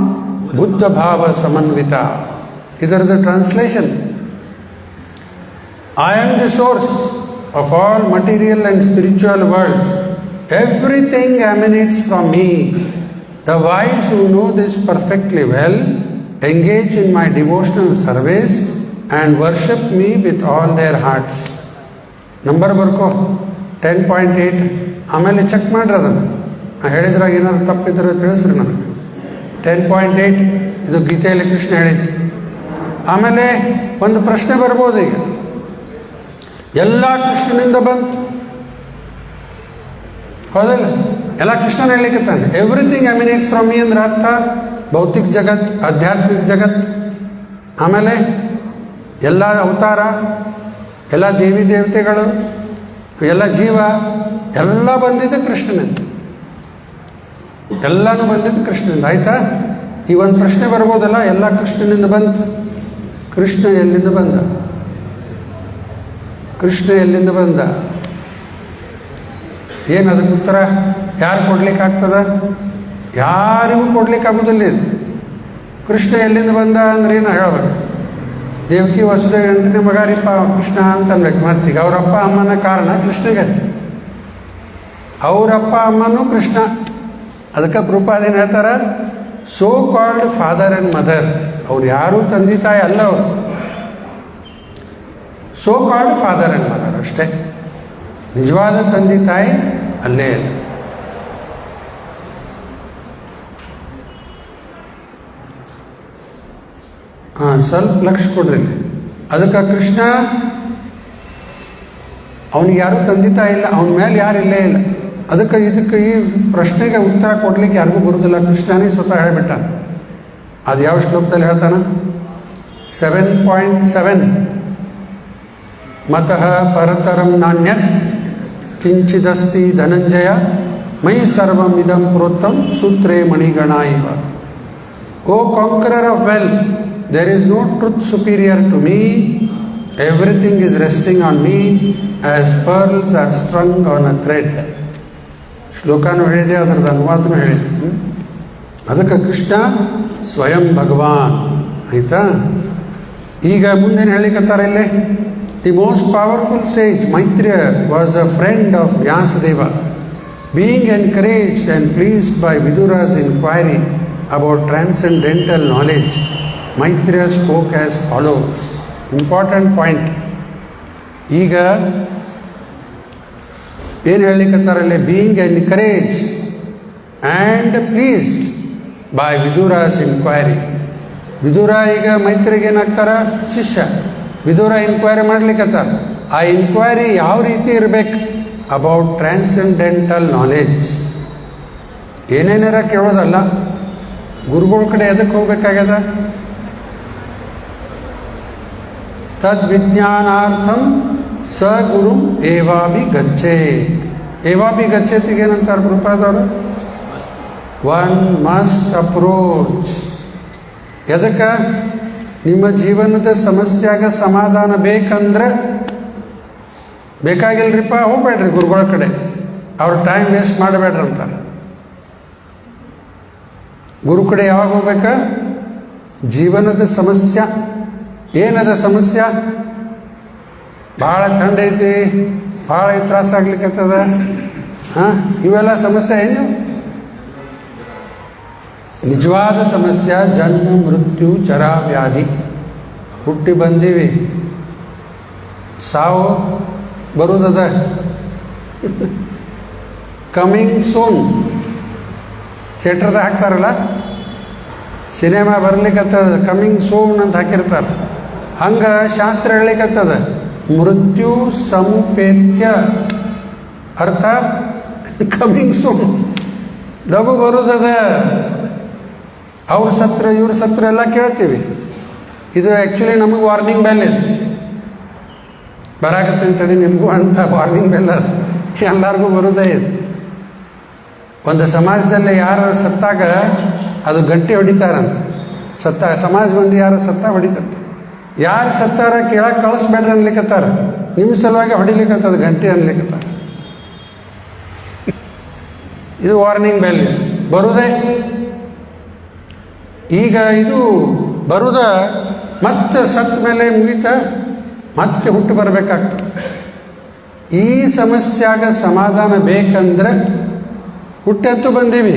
[SPEAKER 1] ಬುದ್ಧ ಭಾವ ಸಮನ್ವಿತ. ಇದರದ್ದು translation: I am the source of all material and spiritual worlds. Everything emanates from me. The wise who know this perfectly well engage in my devotional service and worship me with all their hearts. Number ಬರ್ಕೋ 10.8. ಆಮೇಲೆ check ಮಾಡ್ರಿ ಅದನ್ನು. ನಾನು ಹೇಳಿದ್ರಾಗ ಏನಾದ್ರು ತಪ್ಪಿದ್ರೆ ತಿಳಿಸ್ರಿ ನನಗೆ. 10.8 ಇದು ಗೀತೆಯಲ್ಲಿ ಕೃಷ್ಣ ಹೇಳಿದ್ದು. ಆಮೇಲೆ ಒಂದು ಪ್ರಶ್ನೆ ಬರ್ಬೋದು ಈಗ, ಎಲ್ಲ ಕೃಷ್ಣನಿಂದ ಬಂತು ಹೌದಲ್ಲ? ಎಲ್ಲ ಕೃಷ್ಣನ ಹೇಳಲಿಕ್ಕತ್ತಾನೆ. ಎವ್ರಿಥಿಂಗ್ ಎಮಿನೇಟ್ಸ್ ಫ್ರಮ್ ಮೀ ಅಂದ್ರೆ ಅರ್ಥ ಭೌತಿಕ ಜಗತ್, ಆಧ್ಯಾತ್ಮಿಕ ಜಗತ್, ಆಮೇಲೆ ಎಲ್ಲ ಅವತಾರ, ಎಲ್ಲ ದೇವಿ ದೇವತೆಗಳು, ಎಲ್ಲ ಜೀವ, ಎಲ್ಲ ಬಂದಿದ್ದು ಕೃಷ್ಣನಿಂದ. ಎಲ್ಲನೂ ಬಂದಿದ್ದು ಕೃಷ್ಣನಿಂದ. ಆಯ್ತಾ? ಈ ಒಂದು ಪ್ರಶ್ನೆ ಬರ್ಬೋದಲ್ಲ, ಎಲ್ಲ ಕೃಷ್ಣನಿಂದ ಬಂತು. ಕೃಷ್ಣ ಎಲ್ಲಿಂದ ಬಂದ? ಕೃಷ್ಣ ಎಲ್ಲಿಂದ ಬಂದ? ಏನು ಅದಕ್ಕೆ ಉತ್ತರ ಯಾರು ಕೊಡ್ಲಿಕ್ಕಾಗ್ತದ? ಯಾರಿಗೂ ಕೊಡ್ಲಿಕ್ಕಾಗೋದಿಲ್ಲ ಇದು. ಕೃಷ್ಣ ಎಲ್ಲಿಂದ ಬಂದ ಅಂದ್ರೆ ಏನು ಹೇಳ್ಬೇಕು? ದೇವಕಿ ವಸುದೇವ 8ನೇ ಮಗ ರೀ ಕೃಷ್ಣ ಅಂತ ಅನ್ಬೇಕು. ಮತ್ತೀಗ ಅವರಪ್ಪ ಅಮ್ಮನ ಕಾರಣ ಕೃಷ್ಣಗೆ, ಅವರಪ್ಪ ಅಮ್ಮನೂ ಕೃಷ್ಣ. ಅದಕ್ಕೆ ಪ್ರಭುಪಾದ ಏನು ಹೇಳ್ತಾರೆ? So called father and mother. ಅವ್ರು ಯಾರೂ ತಂದೆ ತಾಯಿ ಅಲ್ಲ, ಅವರು so called father and mother ಅಷ್ಟೇ. ನಿಜವಾದ ತಂದೆ ತಾಯಿ ಅಲ್ಲೇ ಇಲ್ಲ. ಸ್ವಲ್ಪ ಲಕ್ಷ್ಯ ಕೊಡ್ರಿ. ಅದಕ್ಕೆ ಕೃಷ್ಣ ಅವನಿಗೆ ಯಾರೂ ತಂದೆ ತಾಯಿ ಇಲ್ಲ, ಅವನ ಮೇಲೆ ಯಾರು ಇಲ್ಲೇ ಇಲ್ಲ. ಇದಕ್ಕೆ ಈ ಪ್ರಶ್ನೆಗೆ ಉತ್ತರ ಕೊಡ್ಲಿಕ್ಕೆ ಯಾರಿಗೂ ಬರುವುದಿಲ್ಲ. ಕೃಷ್ಣನೇ ಸ್ವತಃ ಹೇಳಿಬಿಟ್ಟ. ಅದು ಯಾವ ಶ್ಲೋಕದಲ್ಲಿ ಹೇಳ್ತಾನೆ? 7.7 ಮತಃ ಪರತರಂ ನಾಣ್ಯತ್ ಕಿಂಚಿದಸ್ತಿ ಧನಂಜಯ ಮೈ ಸರ್ವಮಿದಂ ಪ್ರೋತ್ತಂ ಸೂತ್ರೇ ಮಣಿಗಣ ಇವ. O conqueror of wealth, there is no truth superior to me, everything is resting on me as pearls are strung on a thread. ಶ್ಲೋಕನೂ ಹೇಳಿದೆ, ಅದರದ್ದು ಅನುವಾದನೂ ಹೇಳಿದೆ. ಅದಕ್ಕೆ ಕೃಷ್ಣ ಸ್ವಯಂ ಭಗವಾನ್ ಆಯಿತಾ. ಈಗ ಮುಂದೇನು ಹೇಳಿಕತ್ತಾರೆ ಇಲ್ಲಿ, the most powerful sage Maitreya was a friend of Vyasadeva. Being encouraged and pleased by Vidura's inquiry about transcendental knowledge, Maitreya spoke as follows. Important point. ಈಗ ಏನು ಹೇಳಲಿಕ್ಕತ್ತಾರಲ್ಲಿ, being encouraged and pleased by Vidura's inquiry. Vidura ಈಗ ಮೈತ್ರಿಗೆ ಏನಾಗ್ತಾರ, ಶಿಷ್ಯ. ವಿದುರ ಇನ್ಕ್ವೈರಿ ಮಾಡ್ಲಿಕ್ಕತ್ತಾರ. ಆ ಇನ್ಕ್ವೈರಿ ಯಾವ ರೀತಿ ಇರಬೇಕು, ಅಬೌಟ್ ಟ್ರಾನ್ಸೆಂಡೆಂಟಲ್ ನಾಲೆಡ್ಜ್. ಏನೇನಾರ ಕೇಳೋದಲ್ಲ, ಗುರುಗಳ ಕಡೆ ಎದಕ್ಕೆ ಹೋಗ್ಬೇಕಾಗ್ಯದ, ತದ್ವಿಜ್ಞಾನಾರ್ಥಂ ಸ ಗುರು ಏವಾಭಿ ಗಚ್ಚೇತ್. ಏವಾಭಿ ಗಚ್ಚೇತಿಗೆ ಏನಂತಾರೆ ಪ್ರಭುಪಾದವರು, ಒನ್ ಮಸ್ಟ್ ಅಪ್ರೋಚ್. ಎದಕ್ಕೆ, ನಿಮ್ಮ ಜೀವನದ ಸಮಸ್ಯಾಗ ಸಮಾಧಾನ ಬೇಕಂದ್ರೆ, ಬೇಕಾಗಿಲ್ರಿಪ್ಪ ಹೋಗ್ಬೇಡ್ರಿ ಗುರುಗಳ ಕಡೆ, ಅವ್ರ ಟೈಮ್ ವೇಸ್ಟ್ ಮಾಡಬೇಡ್ರಿ ಅಂತಾರೆ. ಗುರು ಕಡೆ ಯಾವಾಗ ಹೋಗ್ಬೇಕ, ಜೀವನದ ಸಮಸ್ಯೆ ಏನದ ಸಮಸ್ಯೆ, ಭಾಳ ಥಂಡ ಐತಿ, ಭಾಳ ತ್ರಾಸ ಆಗ್ಲಿಕ್ಕತ್ತದ, ಇವೆಲ್ಲ ಸಮಸ್ಯೆ ಏನು? ನಿಜವಾದ ಸಮಸ್ಯೆ ಜನ್ಮ ಮೃತ್ಯು ಚರ ವ್ಯಾಧಿ. ಹುಟ್ಟಿ ಬಂದೀವಿ, ಸಾವು ಬರುವುದದ, ಕಮಿಂಗ್ ಸೂನ್. ಥಿಯೇಟ್ರದಾಗ ಹಾಕ್ತಾರಲ್ಲ, ಸಿನಿಮಾ ಬರ್ಲಿಕ್ಕತ್ತದ, ಕಮಿಂಗ್ ಸೂನ್ ಅಂತ ಹಾಕಿರ್ತಾರೆ. ಹಂಗೆ ಶಾಸ್ತ್ರ ಹೇಳಲಿಕ್ಕತ್ತದ, ಮೃತ್ಯು ಸಂಪೇತ್ಯ, ಅರ್ಥ ಕಮಿಂಗ್ ಸೂನ್, ಲಘು ಬರುವುದದ. ಅವ್ರ ಸತ್ರ ಇವ್ರ ಸತ್ರ ಎಲ್ಲ ಕೇಳ್ತೀವಿ. ಇದು ಆ್ಯಕ್ಚುಲಿ ನಮಗೆ ವಾರ್ನಿಂಗ್ ಬೆಲ್ ಇದೆ, ಬರಾಕತ್ತೆ ಅಂತೇಳಿ ನಿಮಗೂ ಅಂತ ವಾರ್ನಿಂಗ್ ಬೆಲ್ ಅದು ಎಲ್ಲರಿಗೂ ಬರೋದೇ ಇದು. ಒಂದು ಸಮಾಜದಲ್ಲಿ ಯಾರು ಸತ್ತಾಗ ಅದು ಗಂಟೆ ಹೊಡಿತಾರಂತ, ಸಮಾಜ ಮಂದಿ ಯಾರು ಸತ್ತ ಹೊಡಿತಂತೆ. ಯಾರು ಸತ್ತಾರ ಕೇಳಕ್ಕೆ ಕಳಿಸ್ಬೇಡ್ರಿ ಅನ್ಲಿಕ್ಕತ್ತಾರ, ನಿಮ್ಮ ಸಲುವಾಗಿ ಹೊಡಿಲಿಕ್ಕತ್ತದ ಗಂಟೆ ಅನ್ಲಿಕ್ಕತ್ತಾರ. ಇದು ವಾರ್ನಿಂಗ್ ಬೆಲ್ ಬರುವುದೇ. ಈಗ ಇದು ಬರುದ ಮತ್ತೆ ಸತ್ತ ಮೇಲೆ ಮುಗಿತ, ಮತ್ತೆ ಹುಟ್ಟು ಬರಬೇಕಾಗ್ತದೆ. ಈ ಸಮಸ್ಯಾಗ ಸಮಾಧಾನ ಬೇಕಂದ್ರೆ, ಹುಟ್ಟಂತೂ ಬಂದೀವಿ,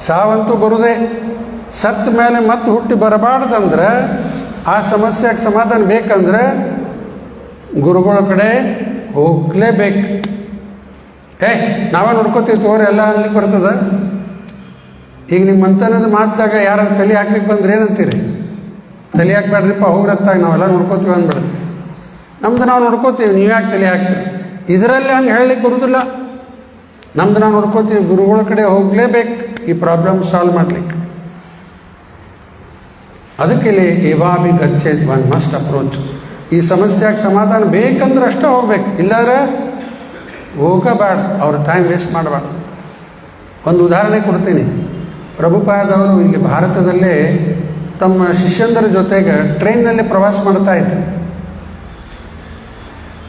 [SPEAKER 1] ಸಾವಂತೂ ಬರುದೇ. ಸತ್ತ ಮೇಲೆ ಮತ್ತೆ ಹುಟ್ಟಿ ಬರಬಾರ್ದಂದ್ರೆ, ಆ ಸಮಸ್ಯೆಗೆ ಸಮಾಧಾನ ಬೇಕಂದ್ರೆ ಗುರುಗಳ ಕಡೆ ಹೋಗ್ಲೇಬೇಕು. ನಾವೇ ನೋಡ್ಕೋತೀವಿ ತೋರಿ ಎಲ್ಲ ಅನ್ಲಿಕ್ಕೆ ಬರ್ತದ. ಈಗ ನಿಮ್ಮ ಮಂತನದ ಮಾತಾಗ ಯಾರು ತಲೆ ಹಾಕ್ಲಿಕ್ಕೆ ಬಂದ್ರೆ ಏನಂತೀರಿ, ತಲೆ ಹಾಕ್ಬೇಡ್ರಿಪ್ಪ ಹೋಗ್ರತ್ತಾಗ ನಾವೆಲ್ಲ ನೋಡ್ಕೋತೀವಿ ಅಂದ್ಬಿಡ್ತೀವಿ. ನಮ್ದು ನಾವು ನೋಡ್ಕೋತೀವಿ, ನೀವು ಯಾಕೆ ತಲೆ ಹಾಕ್ತೀವಿ. ಇದರಲ್ಲಿ ಹಂಗೆ ಹೇಳಲಿಕ್ಕೆ ಬರೋದಿಲ್ಲ. ನಮ್ದು ನಾವು ನೋಡ್ಕೋತೀವಿ, ಗುರುಗಳ ಕಡೆ ಹೋಗಲೇಬೇಕು ಈ ಪ್ರಾಬ್ಲಮ್ ಸಾಲ್ವ್ ಮಾಡ್ಲಿಕ್ಕೆ. ಅದಕ್ಕೆ ಇಲ್ಲಿ ಏವಾಭಿ ಗಚ್ಚೇತ್, ಒನ್ ಮಸ್ಟ್ ಅಪ್ರೋಚ್. ಈ ಸಮಸ್ಯೆಗೆ ಸಮಾಧಾನ ಬೇಕಂದ್ರೆ ಅಷ್ಟೇ ಹೋಗ್ಬೇಕು, ಇಲ್ಲಾದ್ರೆ ಹೋಗಬೇಡ, ಅವ್ರ ಟೈಮ್ ವೇಸ್ಟ್ ಮಾಡಬಾರ್ದು. ಒಂದು ಉದಾಹರಣೆ ಕೊಡ್ತೀನಿ. ಪ್ರಭುಪಾದವರು ಇಲ್ಲಿ ಭಾರತದಲ್ಲೇ ತಮ್ಮ ಶಿಷ್ಯಂದರ ಜೊತೆಗೆ ಟ್ರೈನ್ನಲ್ಲಿ ಪ್ರವಾಸ ಮಾಡ್ತಾ ಇದ್ರು.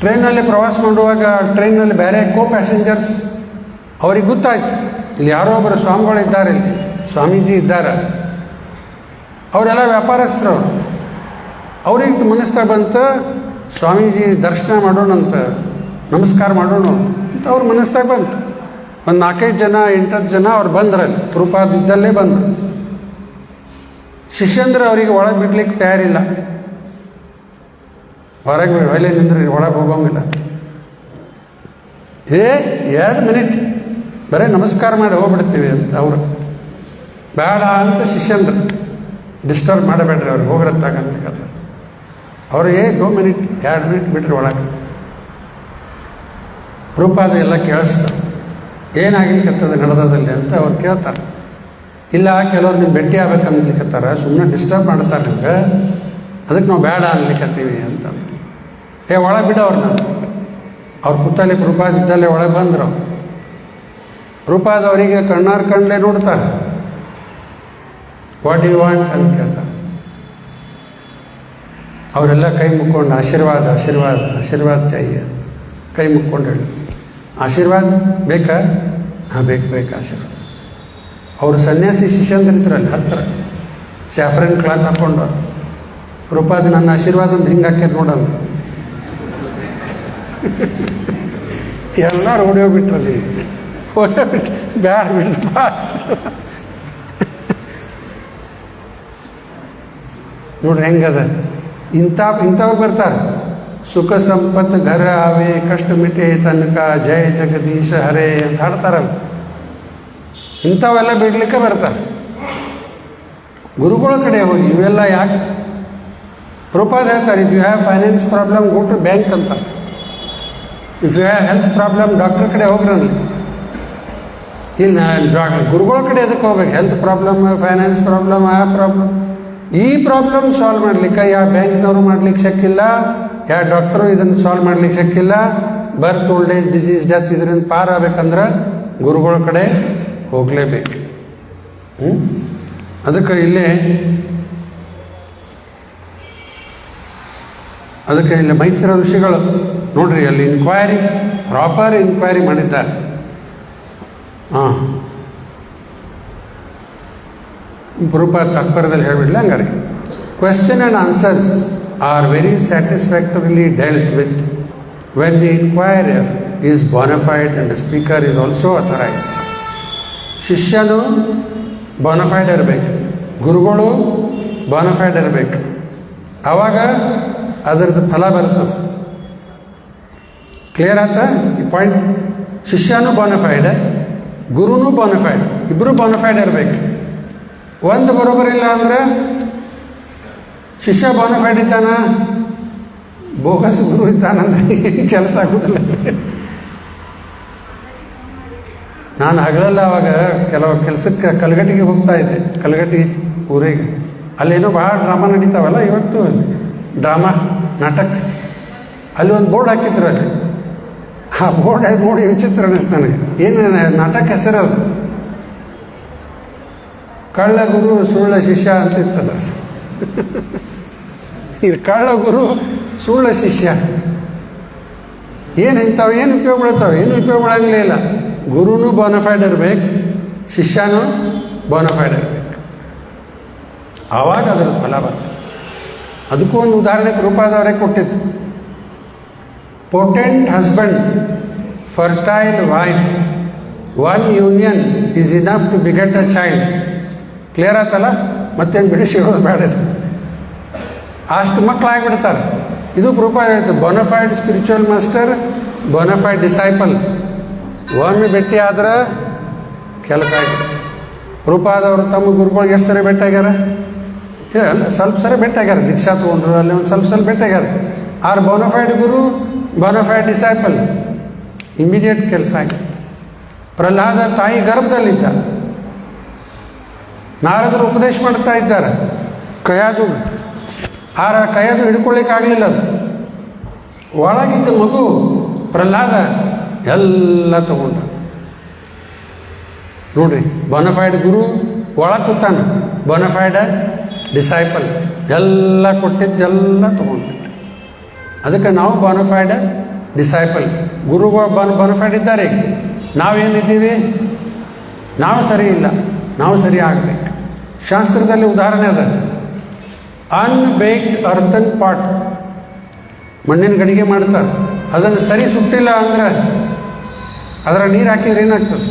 [SPEAKER 1] ಟ್ರೈನಲ್ಲಿ ಪ್ರವಾಸ ಮಾಡುವಾಗ ಟ್ರೈನ್ನಲ್ಲಿ ಬೇರೆ ಕೋ ಪ್ಯಾಸೆಂಜರ್ಸ್ ಅವ್ರಿಗೆ ಗೊತ್ತಾಯ್ತು, ಇಲ್ಲಿ ಯಾರೋ ಒಬ್ಬರು ಸ್ವಾಮಿಗಳಿದ್ದಾರೆ, ಇಲ್ಲಿ ಸ್ವಾಮೀಜಿ ಇದ್ದಾರೆ, ಅವರೆಲ್ಲ ವ್ಯಾಪಾರಸ್ಥರು. ಅವ್ರಿಗೆ ಮನಸ್ತಾ ಬಂತು, ಸ್ವಾಮೀಜಿ ದರ್ಶನ ಮಾಡೋಣಂತ, ನಮಸ್ಕಾರ ಮಾಡೋಣ ಅಂತ ಅವ್ರ ಮನಸ್ತಾಗ ಬಂತು. ಒಂದು 4-5 ಜನ 8-10 ಜನ ಅವ್ರು ಬಂದ್ರಲ್ಲಿ, ಪ್ರಭುಪಾದ ಇದ್ದಲ್ಲೇ ಬಂದರು. ಶಿಷ್ಯಂದ್ರೆ ಅವರಿಗೆ ಒಳಗೆ ಬಿಡ್ಲಿಕ್ಕೆ ತಯಾರಿಲ್ಲ. ಹೊರಗೆ ಒಲೆ ನಿಂದ್ರಿ, ಒಳಗೆ ಹೋಗೋಂಗಿಲ್ಲ. 2 ಮಿನಿಟ್ ಬರೀ ನಮಸ್ಕಾರ ಮಾಡಿ ಹೋಗ್ಬಿಡ್ತೀವಿ ಅಂತ ಅವರು. ಬೇಡ ಅಂತ ಶಿಷ್ಯಂದ್ರು, ಡಿಸ್ಟರ್ಬ್ ಮಾಡಬೇಡ್ರಿ ಅವ್ರಿಗೆ, ಹೋಗ್ರತ್ತಾಗ ಅಂತ ಕತೆ. ಅವ್ರಿಗೆ 2 ಮಿನಿಟ್ 2 ಮಿನಿಟ್ ಬಿಟ್ರಿ ಒಳಗೆ. ಪ್ರಭುಪಾದ ಎಲ್ಲ ಕೇಳಿಸ್ತಾರೆ, ಏನಾಗಿಲಿಕ್ಕತ್ತದ ನಡೆದಲ್ಲಿ ಅಂತ ಅವ್ರು ಕೇಳ್ತಾರೆ. ಇಲ್ಲ, ಕೆಲವ್ರು ನೀವು ಭೇಟಿ ಆಗ್ಬೇಕನ್ಲಿಕ್ಕತ್ತಾರ, ಸುಮ್ಮನೆ ಡಿಸ್ಟರ್ಬ್ ಮಾಡ್ತಾರೆ ನಿಮ್ಗೆ, ಅದಕ್ಕೆ ನಾವು ಬೇಡ ಅನ್ಲಿಕ್ಕತ್ತೀವಿ ಅಂತ. ಒಳಗೆ ಬಿಡೋರು ನಾನು. ಅವ್ರು ಕೂತಲ್ಲಿ ಪ್ರಭುಪಾದ ಇದ್ದಲ್ಲೇ ಒಳಗೆ ಬಂದರು. ಪ್ರಭುಪಾದ ಅವರಿಗೆ ಕಣ್ಣಾರ್ ಕಂಡ್ಲೆ ನೋಡ್ತಾರೆ. ವಾಟ್ ಯು ವಾಂಟ್ ಅಂತ ಕೇಳ್ತಾರೆ. ಅವರೆಲ್ಲ ಕೈ ಮುಕ್ಕೊಂಡು ಆಶೀರ್ವಾದ ಆಶೀರ್ವಾದ ಆಶೀರ್ವಾದ ಚಾಹಿಯ, ಕೈ ಮುಕ್ಕೊಂಡು ಹೇಳಿ ಆಶೀರ್ವಾದ ಬೇಕಾ? ಹಾಂ ಬೇಕು ಆಶೀರ್ವಾದ. ಅವರು ಸನ್ಯಾಸಿ ಶಿಷ್ಯಂದ್ರಿದ್ರಲ್ಲಿ ಹತ್ತಿರ ಸ್ಯಾಫ್ರನ್ ಕ್ಲಾತ್ ಹಾಕ್ಕೊಂಡು ಪ್ರಭುಪಾದ ನನ್ನ ಆಶೀರ್ವಾದ ಅಂತ ಹಿಂಗೆ ಹಾಕ್ಯಾರ ನೋಡೋದು. ಎಲ್ಲರೂ ಓಡೋಗ್ಬಿಟ್ರಲ್ಲಿ, ಓಡೋಗ್ಬಿಟ್ಟು ಬ್ಯಾಡ ಬಿಡ್ದು ನೋಡ್ರಿ ಹೆಂಗದ. ಇಂಥವ್ರು ಬರ್ತಾರೆ. ಸುಖ ಸಂಪತ್ತು ಘರ ಆವೆ ಕಷ್ಟ ಮಿಟೆ ತನಕ ಜಯ ಜಗದೀಶ ಹರೇ ಅಂತ ಹಾಡ್ತಾರಲ್ಲ, ಇಂಥವೆಲ್ಲ ಬಿಡ್ಲಿಕ್ಕೆ ಬರ್ತಾರೆ. ಗುರುಗಳ ಕಡೆ ಹೋಗಿ ಇವೆಲ್ಲ ಯಾಕೆ? ಪ್ರಭುಪಾದ ಹೇಳ್ತಾರೆ, if you have finance problem go to bank ಅಂತ. If you have health problem doctor ಕಡೆ ಹೋಗ್ರಲ್ಲ. ಇನ್ನು ಗುರುಗಳ ಕಡೆ ಅದಕ್ಕೆ ಹೋಗ್ಬೇಕು. ಹೆಲ್ತ್ ಪ್ರಾಬ್ಲಮ್, ಫೈನಾನ್ಸ್ ಪ್ರಾಬ್ಲಮ್, ಆ ಪ್ರಾಬ್ಲಮ್, ಈ ಪ್ರಾಬ್ಲಮ್ ಸಾಲ್ವ್ ಮಾಡ್ಲಿಕ್ಕೆ ಯಾವ ಬ್ಯಾಂಕ್ನವರು ಮಾಡ್ಲಿಕ್ಕೆ ಶಕ್ಕಿಲ್ಲ, ಯಾವ ಡಾಕ್ಟರು ಇದನ್ನು ಸಾಲ್ವ್ ಮಾಡ್ಲಿಕ್ಕೆ ಶಕ್ಕಿಲ್ಲ. ಬರ್ತ್, ಓಲ್ಡ್ ಏಜ್, ಡಿಸೀಸ್, ಡೆತ್ ಇದರಿಂದ ಪಾರಾಗಬೇಕಂದ್ರೆ ಗುರುಗಳ ಕಡೆ ಹೋಗಲೇಬೇಕು. ಅದಕ್ಕೆ ಇಲ್ಲಿ ಮೈತ್ರ ಋಷಿಗಳು ನೋಡ್ರಿ, ಅಲ್ಲಿ ಪ್ರಾಪರ್ ಇನ್ಕ್ವೈರಿ ಮಾಡಿದ್ದಾರೆ. ಪ್ರಭುಪಾದ ತಾತ್ಪರ್ಯದಲ್ಲಿ ಹೇಳ್ಬಿಡ್ಲಿ ಹಂಗಾರೆ. Question and answers are very satisfactorily dealt with when the inquirer is bona fide and speaker is also authorised. ಶಿಷ್ಯನು ಬೋನಫೈಡ್ ಇರಬೇಕು, ಗುರುಗಳು ಬೋನಫೈಡ್ ಇರಬೇಕು. ಆವಾಗ ಅದರದ್ದು ಫಲ ಬರ್ತದೆ. ಕ್ಲಿಯರ್ ಆಯ್ತಾ ಈ ಪಾಯಿಂಟ್? ಶಿಷ್ಯನೂ ಬೋನಫೈಡ್, ಗುರುನೂ ಬೋನಫೈಡ್, ಇಬ್ಬರು ಬೋನಫೈಡ್ ಇರಬೇಕು. ಒಂದು ಬರೋಬರಿಲ್ಲ ಅಂದರೆ ಶಿಷ್ಯ ಬೋನಫೈಡ್ ಇದ್ದಾನ, ಬೋಗಸ್ ಗುರು ಇದ್ದಾನಂದ್ರೆ ಏನು ಕೆಲಸ ಆಗೋದಿಲ್ಲ. ನಾನು ಹಗಲೆಲ್ಲ ಅವಾಗ ಕೆಲವು ಕೆಲಸಕ್ಕೆ ಕಲ್ಗಟ್ಟಿಗೆ ಹೋಗ್ತಾ ಇದ್ದೆ, ಕಲ್ಗಟ್ಟಿ ಊರಿಗೆ. ಅಲ್ಲೇನೋ ಭಾಳ ಡ್ರಾಮಾ ನಡೀತಾವಲ್ಲ ಇವತ್ತು, ಡ್ರಾಮಾ ನಾಟಕ. ಅಲ್ಲಿ ಒಂದು ಬೋರ್ಡ್ ಹಾಕಿದ್ರು. ಅಲ್ಲಿ ಆ ಬೋರ್ಡ್ ನೋಡಿ ವಿಚಿತ್ರ ಅನ್ನಿಸ್ತು ನನಗೆ. ಏನು ನಾಟಕ ಹೆಸರು ಅದು? ಕಳ್ಳ ಗುರು ಸುಳ್ಳ ಶಿಷ್ಯ ಅಂತಿರ್ತದ. ಇದು ಕಳ್ಳ ಗುರು ಸುಳ್ಳ ಶಿಷ್ಯ. ಏನು ಇಂಥವು ಏನು ಉಪಯೋಗ ಬೀಳ್ತಾವೆ? ಏನು ಉಪಯೋಗ ಬೀಳಂಗಲೇ ಇಲ್ಲ. ಗುರುನೂ ಬೋನಫೈಡ್ ಇರಬೇಕು, ಶಿಷ್ಯನೂ ಬೋನಫೈಡ್ ಇರಬೇಕು. ಆವಾಗ ಅದರ ಫಲ ಬರ್ತದೆ. ಅದಕ್ಕೂ ಒಂದು ಉದಾಹರಣೆ ಪ್ರಭುಪಾದವರೇ ಕೊಟ್ಟಿತ್ತು. Potent husband, fertile wife, one union is enough to beget a child. Clear ಆಯ್ತಲ್ಲ? ಮತ್ತೇನು ಬಿಡಿಸಿಡೋದು ಬೇಡ. ಅಷ್ಟು ಮಕ್ಕಳಾಗಿಬಿಡ್ತಾರೆ. ಇದು ಪ್ರಭುಪಾದ ಹೇಳ್ತಾರೆ, bona fide spiritual master, bona fide disciple. ಒಮ್ಮೆ ಭೇಟಿ ಆದ್ರೆ ಕೆಲಸ ಆಗಿಬಿಡ್ತದೆ. ಪ್ರಭುಪಾದವರು ತಮ್ಮ ಗುರುಗಳಿಗೆ ಎಷ್ಟು ಸರಿ ಭೇಟಿಯಾಗ್ಯಾರ? ಅಲ್ಲ, ಸ್ವಲ್ಪ ಸರಿ ಭೇಟಿಯಾಗ್ಯಾರ. ದೀಕ್ಷಾ ತೊಗೊಂಡ್ರು, ಅಲ್ಲಿ ಒಂದು ಸ್ವಲ್ಪ ಭೇಟಿಯಾಗ್ಯಾರ. ಆರ್ ಬೋನಫೈಡ್ ಗುರು, ಬೋನಫೈಡ್ ಡಿಸೈಪಲ್, ಇಮಿಡಿಯೇಟ್ ಕೆಲಸ ಆಗಿರ್ತದೆ. ಪ್ರಹ್ಲಾದ ತಾಯಿ ಗರ್ಭದಲ್ಲಿದ್ದ, ನಾರದರು ಉಪದೇಶ ಮಾಡ್ತಾ ಇದ್ದಾರೆ. ಕೈಯಾದು ಹಿಡ್ಕೊಳ್ಳಿಕ್ಕಾಗಲಿಲ್ಲ. ಅದು ಒಳಗಿದ್ದ ಮಗು ಪ್ರಹ್ಲಾದ ಎಲ್ಲ ತಗೊಂಡದು. ನೋಡ್ರಿ, ಬೋನಫೈಡ್ ಗುರು ಒಳಗೆ ಕೂತಾನ, ಬೋನಫೈಡ್ ಡಿಸೈಪಲ್ ಎಲ್ಲ ಕೊಟ್ಟಿದ್ದೆಲ್ಲ ತೊಗೊಂಡ್ಬಿಟ್ಟು. ಅದಕ್ಕೆ ನಾವು ಬೋನಫೈಡ್ ಡಿಸೈಪಲ್, ಗುರುಗಳು ಬೋನಫೈಡ್ ಇದ್ದಾರೆ. ಈಗ ನಾವೇನಿದ್ದೀವಿ? ನಾವು ಸರಿ ಇಲ್ಲ, ನಾವು ಸರಿ ಆಗಬೇಕು. ಶಾಸ್ತ್ರದಲ್ಲಿ ಉದಾಹರಣೆ ಅದ. ಅನ್ಬೇಕ್ಡ್ ಅರ್ಥನ್ ಪಾಟ್, ಮಣ್ಣಿನ ಗಡಿಗೆ ಮಾಡ್ತಾರೆ. ಅದನ್ನು ಸರಿ ಸುಟ್ಟಿಲ್ಲ ಅಂದರೆ ಅದರ ನೀರು ಹಾಕಿದ್ರೆ ಏನಾಗ್ತದೆ?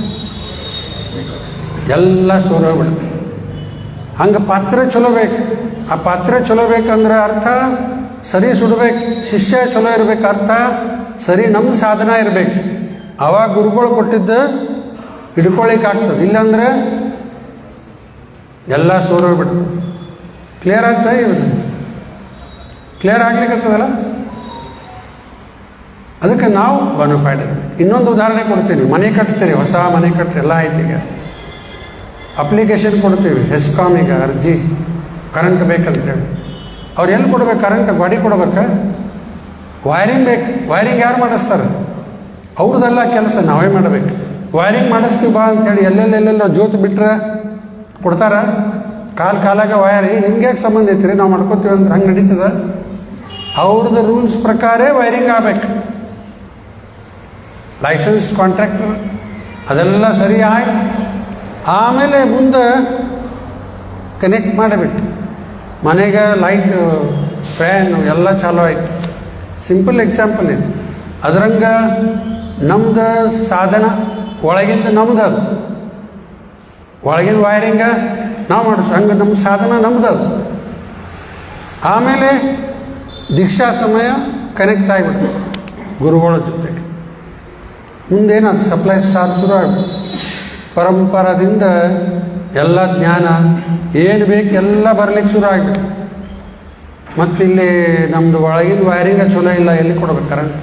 [SPEAKER 1] ಎಲ್ಲ ಸೋರೋಗ್ಬಿಡ್ತದೆ. ಹಂಗೆ ಪಾತ್ರ ಚಲೋ ಬೇಕು. ಆ ಪಾತ್ರ ಚಲೋ ಬೇಕಂದ್ರೆ ಅರ್ಥ ಸರಿ ಸುಡಬೇಕು. ಶಿಷ್ಯ ಚಲೋ ಇರಬೇಕು, ಅರ್ಥ ಸರಿ ನಮ್ಮ ಸಾಧನ ಇರಬೇಕು. ಆವಾಗ ಗುರುಗಳು ಕೊಟ್ಟಿದ್ದು ಹಿಡ್ಕೊಳ್ಳಿಕ್ಕಾಗ್ತದೆ. ಇಲ್ಲಾಂದ್ರೆ ಎಲ್ಲ ಸೋರೋಗ್ಬಿಡ್ತದೆ. ಕ್ಲಿಯರ್ ಆಗ್ತದೆ? ಇವರು ಕ್ಲಿಯರ್ ಆಗ್ಲಿಕ್ಕತ್ತದಲ್ಲ? ಅದಕ್ಕೆ ನಾವು ಬೋನಫೈಡ್ ಇರಬೇಕು. ಇನ್ನೊಂದು ಉದಾಹರಣೆ ಕೊಡ್ತೀನಿ. ಮನೆ ಕಟ್ತೀರಿ, ಹೊಸ ಮನೆ ಎಲ್ಲ ಆಯ್ತು. ಈಗ ಅಪ್ಲಿಕೇಶನ್ ಕೊಡ್ತೀವಿ ಹೆಸ್ಕಾಮಿಗೆ, ಅರ್ಜಿ, ಕರೆಂಟ್ ಬೇಕಂತೇಳಿ. ಅವ್ರು ಎಲ್ಲಿ ಕೊಡ್ಬೇಕು? ಕರೆಂಟ್ ಗಾಡಿ ಕೊಡ್ಬೇಕಾ? ವೈರಿಂಗ್ ಬೇಕು. ವೈರಿಂಗ್ ಯಾರು ಮಾಡಿಸ್ತಾರೆ? ಅವ್ರದ್ದೆಲ್ಲ ಕೆಲಸ ನಾವೇ ಮಾಡಬೇಕು. ವೈರಿಂಗ್ ಮಾಡಿಸ್ತೀವಿ ಬಾ ಅಂಥೇಳಿ ಎಲ್ಲೆಲ್ಲೆಲ್ಲೆಲ್ಲ ಜೋತ್ ಬಿಟ್ಟರೆ ಕೊಡ್ತಾರ? ಕಾಲಾಗ ವಯರ್ ನಿಮ್ಗೆ ಯಾಕೆ ಸಂಬಂಧ ಐತ್ರಿ, ನಾವು ಮಾಡ್ಕೋತೀವಿ ಅಂದ್ರೆ ಹಂಗೆ ನಡೀತದ. ಅವ್ರದ್ದು ರೂಲ್ಸ್ ಪ್ರಕಾರ ವೈರಿಂಗ್ ಆಗ್ಬೇಕು. ಲೈಸೆನ್ಸ್ಡ್ ಕಾಂಟ್ರಾಕ್ಟರ್ ಅದೆಲ್ಲ ಸರಿ ಆಯ್ತು. ಆಮೇಲೆ ಮುಂದೆ ಕನೆಕ್ಟ್ ಮಾಡಿಬಿಟ್ಟು ಮನೆಗೆ ಲೈಟ್ ಫ್ಯಾನು ಎಲ್ಲ ಚಾಲೂ ಆಯ್ತು. ಸಿಂಪಲ್ ಎಕ್ಸಾಂಪಲ್ ಇದು. ಅದರಂಗೆ ನಮ್ದು ಸಾಧನ ಒಳಗಿಂದ ನಮ್ದು, ಅದು ಒಳಗಿನ ವೈರಿಂಗ ನಾವು ಮಾಡಿಸ್, ಹಂಗೆ ನಮ್ಮ ಸಾಧನ ನಮ್ದು ಅದು. ಆಮೇಲೆ ದೀಕ್ಷಾ ಸಮಯ ಕನೆಕ್ಟ್ ಆಗಿಬಿಡ್ತದೆ ಗುರುಗಳ ಜೊತೆಗೆ. ಮುಂದೇನದು ಸಪ್ಲೈ ಸ್ಟಾರ್ಟ್ ಶುರು ಆಗ್ಬಿಡ್ತದೆ. ಪರಂಪರದಿಂದ ಎಲ್ಲ ಜ್ಞಾನ ಏನು ಬೇಕು ಎಲ್ಲ ಬರ್ಲಿಕ್ಕೆ ಶುರು ಆಗಿಬಿಡ್ತದೆ. ಮತ್ತಿಲ್ಲಿ ನಮ್ಮದು ಒಳಗಿನ ವೈರಿಂಗ ಚಲೋ ಇಲ್ಲ, ಎಲ್ಲಿ ಕೊಡ್ಬೇಕು ಕರೆಂಟ್?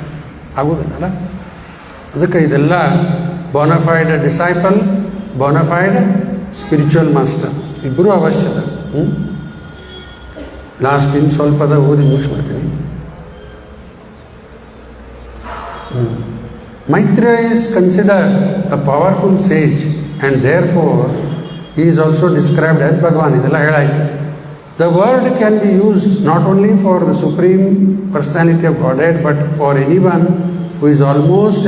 [SPEAKER 1] ಆಗೋದಿಲ್ಲಲ್ಲ. ಅದಕ್ಕೆ ಇದೆಲ್ಲ bona fide disciple, bona fide spiritual master ಇಬ್ಬರೂ ಅವಶ್ಯಕ. ಲಾಸ್ಟ್ ಇನ್ನು ಸ್ವಲ್ಪದ ಓದಿ ಮುಗಿಸ್ಬಿಡ್ತೀನಿ. Maitreya is considered a powerful sage and therefore he is also described as Bhagavan. ಇದೆಲ್ಲ ಹೇಳಾಯಿತು. The word can be used not only for the Supreme Personality of Godhead but for anyone who is almost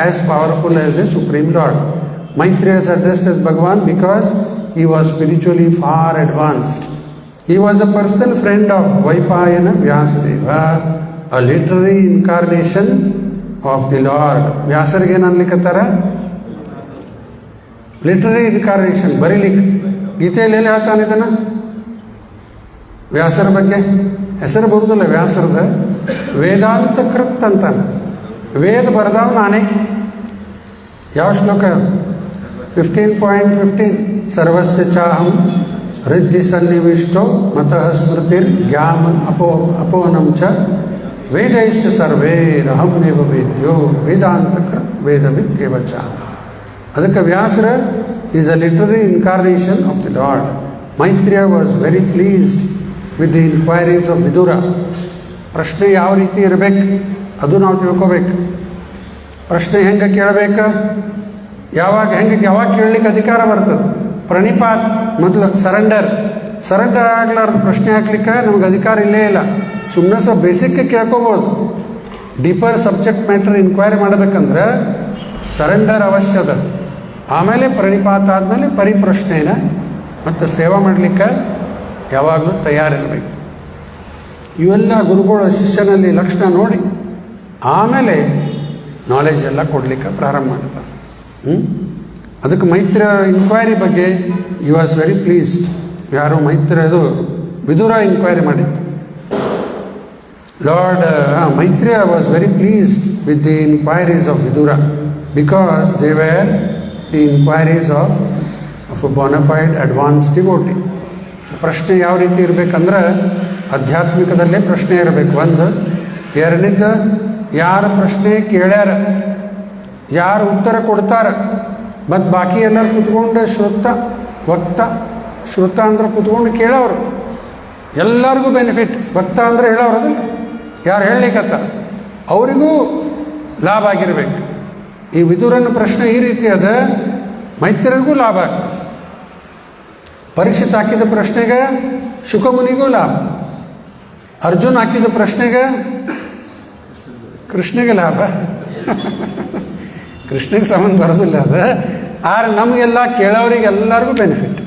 [SPEAKER 1] as powerful as the Supreme Lord. Maitreya is addressed as Bhagavan because he was spiritually far advanced. He was a personal friend of Dvaipayana Vyasadeva, a literary incarnation of the Lord. ವ್ಯಾಸರಿಗೆ ಏನು ಅನ್ಲಿಕ್ಕತ್ತಾರ? Literary incarnation, ಬರೀಲಿಕ್ಕೆ. ಗೀತೆಯಲ್ಲಿ ಎಲ್ಲಿ ಹೇಳ್ತಾನೆ ಇದನ್ನು? ವ್ಯಾಸರ ಬಗ್ಗೆ ಹೆಸರು ಬರುವುದಿಲ್ಲ ವ್ಯಾಸರದ. ವೇದಾಂತ ಕೃತ್ ಅಂತಾನೆ. ವೇದ ಬರೆದವ ನಾನೇ. ಯಾವ ಶ್ಲೋಕ? 15.15 ಸರ್ವಸ್ಯ ಚಾಹಂ ಹೃದಯ ಸನ್ನಿವಿಷ್ಟೋ ಮತಃ ಸ್ಮೃತಿರ್ ಜ್ಞಾನಂ ಅಪೋನಂ ಚ ವೇದೈಶ್ಚ ಸರ್ವೇರಹಮೇವ ವೇದ್ಯೋ ವೇದಾಂತಕೃ ವೇದವಿತ್ತೇವ ಚ. ಅದಕ್ಕೆ ವ್ಯಾಸರ is a literary incarnation of the Lord. Maitreya was very pleased with the inquiries of Vidura. ಪ್ರಶ್ನೆ ಯಾವ ರೀತಿ ಇರಬೇಕು ಅದು ನಾವು ತಿಳ್ಕೋಬೇಕು. ಪ್ರಶ್ನೆ ಹೆಂಗೆ ಕೇಳಬೇಕು, ಯಾವಾಗ ಕೇಳಲಿಕ್ಕೆ ಅಧಿಕಾರ ಬರ್ತದೆ? ಪ್ರಣಿಪಾತ್ ಮೊದಲು ಸರೆಂಡರ್ ಆಗಲಾರ್ದು ಪ್ರಶ್ನೆ ಹಾಕ್ಲಿಕ್ಕೆ ನಮ್ಗೆ ಅಧಿಕಾರ ಇಲ್ಲೇ ಇಲ್ಲ. ಸುಮ್ಮನೆ ಸ್ವಲ್ಪ ಬೇಸಿಕ್ಕೆ ಕೇಳ್ಕೋಬೋದು. ಡೀಪರ್ ಸಬ್ಜೆಕ್ಟ್ ಮ್ಯಾಟ್ರ್ ಇನ್ಕ್ವೈರಿ ಮಾಡಬೇಕಂದ್ರೆ ಸರೆಂಡರ್ ಅವಶ್ಯ ಅದ. ಆಮೇಲೆ ಪ್ರಣಿಪಾತ ಆದಮೇಲೆ ಪರಿಪ್ರಶ್ನೆನ ಮತ್ತು ಸೇವಾ ಮಾಡಲಿಕ್ಕೆ ಯಾವಾಗಲೂ ತಯಾರಿರಬೇಕು. ಇವೆಲ್ಲ ಗುರುಗಳು ಶಿಷ್ಯನಲ್ಲಿ ಲಕ್ಷಣ ನೋಡಿ ಆಮೇಲೆ ನಾಲೆಜ್ ಎಲ್ಲ ಕೊಡಲಿಕ್ಕೆ ಪ್ರಾರಂಭ ಮಾಡ್ತಾರೆ. ಅದಕ್ಕೆ ಮೈತ್ರೇಯ ಇನ್ಕ್ವೈರಿ ಬಗ್ಗೆ ಯು ವಾಸ್ ವೆರಿ ಪ್ಲೀಸ್ಡ್. ಯಾರು ಮೈತ್ರೇಯದು ವಿದುರ ಇನ್ಕ್ವೈರಿ ಮಾಡಿತ್ತು. Lord Maitreya was very pleased with the inquiries of Vidura because they were the inquiries of a bona fide advance devotee. ಪ್ರಶ್ನೆ ಯಾವ ರೀತಿ ಇರಬೇಕಂದ್ರೆ ಆಧ್ಯಾತ್ಮಿಕದಲ್ಲೇ ಪ್ರಶ್ನೆ ಇರಬೇಕು. ಒಂದು. ಎರಡನೇದು, ಯಾರು ಪ್ರಶ್ನೆ ಕೇಳ್ಯಾರ, ಯಾರು ಉತ್ತರ ಕೊಡ್ತಾರ, ಮತ್ತು ಬಾಕಿ ಎಲ್ಲರೂ ಕೂತ್ಕೊಂಡು ಶ್ರುತ ಅಂದ್ರೆ ಕೂತ್ಕೊಂಡು ಕೇಳೋರು, ಎಲ್ಲರಿಗೂ ಬೆನಿಫಿಟ್. ವಕ್ತ ಅಂದರೆ ಹೇಳೋರು, ಅದಲ್ಲ ಯಾರು ಹೇಳಲಿಕ್ಕತ್ತ ಅವರಿಗೂ ಲಾಭ ಆಗಿರ್ಬೇಕು. ಈ ವಿದುರನ ಪ್ರಶ್ನೆ ಈ ರೀತಿ ಅದ, ಮೈತ್ರಿಗೂ ಲಾಭ ಆಗ್ತದೆ. ಪರೀಕ್ಷಿತ್ ಹಾಕಿದ ಪ್ರಶ್ನೆಗೆ ಶುಕಮುನಿಗೂ ಲಾಭ, ಅರ್ಜುನ್ ಹಾಕಿದ ಪ್ರಶ್ನೆಗೆ ಕೃಷ್ಣಗೆ ಲಾಭ. ಕೃಷ್ಣಗೆ ಸಂಬಂಧ ಬರೋದಿಲ್ಲ ಅದು. ಆದ್ರೆ ನಮಗೆಲ್ಲ ಕೇಳೋರಿಗೆ ಎಲ್ಲರಿಗೂ ಬೆನಿಫಿಟ್.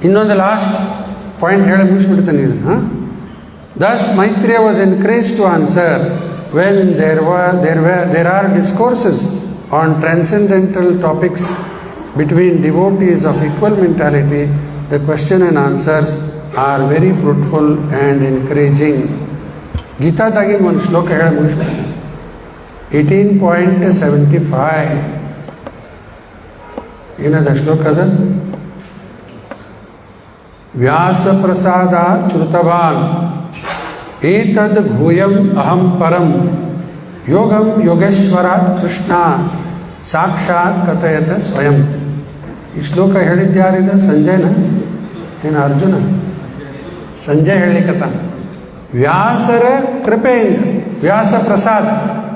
[SPEAKER 1] ಇನ್ನೊಂದು ಲಾಸ್ಟ್ ಪಾಯಿಂಟ್ ಹೇಳಿ ಮುಗಿಸ್ಬಿಡ್ತೇನೆ ಇದನ್ನು. Thus Maitreya was encouraged to answer when there are discourses on transcendental topics between devotees of equal mentality. The question and answers are very fruitful and encouraging. ಗೀತಾದಾಗಿನ ಒಂದು ಶ್ಲೋಕ ಹೇಳಿ ಮುಗಿಸ್ಬಿಡ್ತೀನಿ. 18.75 ಏನದ ಶ್ಲೋಕ ಅದ? ವ್ಯಾಸ ಪ್ರಸಾದ ಶ್ರುತವಾನ್ ಏತದ್ ಭೂಯಂ ಅಹಂ ಪರಂ ಯೋಗಂ ಯೋಗೇಶ್ವರಾತ್ ಕೃಷ್ಣ ಸಾಕ್ಷಾತ್ ಕಥಯತ ಸ್ವಯಂ. ಈ ಶ್ಲೋಕ ಹೇಳಿದ್ಯಾರಿದ? ಸಂಜಯನ ಏನು ಅರ್ಜುನ? ಸಂಜಯ್ ಹೇಳಲಿಕ್ಕತ್ತ. ವ್ಯಾಸರ ಕೃಪೆಯಿಂದ, ವ್ಯಾಸ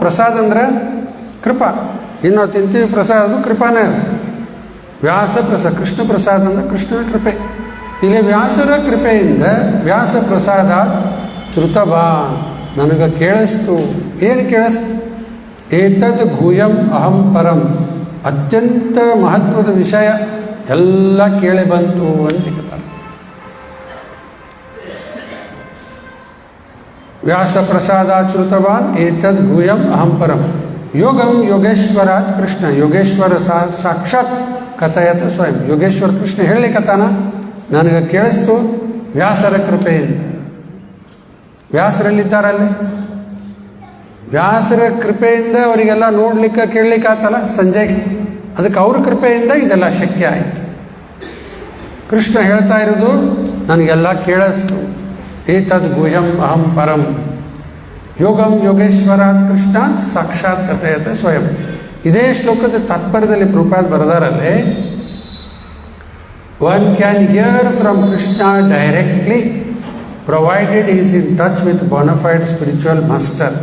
[SPEAKER 1] ಪ್ರಸಾದ ಅಂದ್ರೆ ಕೃಪಾ. ಇನ್ನು ತಿಂತೀವಿ ಪ್ರಸಾದ, ಅದು ಕೃಪಾನೇ ಅದು. ವ್ಯಾಸ ಕೃಷ್ಣ ಪ್ರಸಾದ ಅಂದ್ರೆ ಕೃಷ್ಣನ ಕೃಪೆ. ಇಲ್ಲಿ ವ್ಯಾಸರ ಕೃಪೆಯಿಂದ ವ್ಯಾಸ ಪ್ರಸಾದ ಶ್ರುತವಾ ನನಗೆ ಕೇಳಿಸ್ತು. ಏನು ಕೇಳಿಸ್ತು? ಏತದ್ ಭೂಯಂ ಅಹಂ ಪರಂ, ಅತ್ಯಂತ ಮಹತ್ವದ ವಿಷಯ ಎಲ್ಲ ಕೇಳಿ ಬಂತು ಅಂತ ಹೇಳ್ತಾರೆ. ವ್ಯಾಸ ಪ್ರಸಾದ ಶ್ರುತವಾನ್ ಏತದ್ ಭೂಯಂ ಅಹಂ ಪರಂ ಯೋಗಂ ಯೋಗೇಶ್ವರಾತ್ ಕೃಷ್ಣ. ಯೋಗೇಶ್ವರ ಸಾಕ್ಷಾತ್ ಕಥಯತ ಸ್ವಯಂ. ಯೋಗೇಶ್ವರ ಕೃಷ್ಣ ಹೇಳಲಿಕ್ಕತ್ತಾನ, ನನಗೆ ಕೇಳಿಸ್ತು ವ್ಯಾಸರ ಕೃಪೆಯಿಂದ. ವ್ಯಾಸರಲ್ಲಿದ್ದಾರಲ್ಲಿ, ವ್ಯಾಸರ ಕೃಪೆಯಿಂದ ಅವರಿಗೆಲ್ಲ ನೋಡ್ಲಿಕ್ಕೆ ಕೇಳಲಿಕ್ಕೆ ಆತಲ್ಲ ಸಂಜೆಗೆ, ಅದಕ್ಕೆ ಅವ್ರ ಕೃಪೆಯಿಂದ ಇದೆಲ್ಲ ಶಕ್ಯ ಆಯಿತು. ಕೃಷ್ಣ ಹೇಳ್ತಾ ಇರೋದು ನನಗೆಲ್ಲ ಕೇಳಿಸ್ತು. ಏತದ್ ಭೂಯಂ ಅಹಂ ಪರಂ ಯೋಗಂ ಯೋಗೇಶ್ವರಾತ್ ಕೃಷ್ಣಾತ್ ಸಾಕ್ಷಾತ್ ಕಥಯತ ಸ್ವಯಂ. ಇದೇ ಶ್ಲೋಕದ ತಾತ್ಪರ್ಯದಲ್ಲಿ ಪ್ರಭುಪಾದ ಬರೆದಾರಲ್ಲೇ, one can hear from Krishna directly provided is in touch with bona fide spiritual master.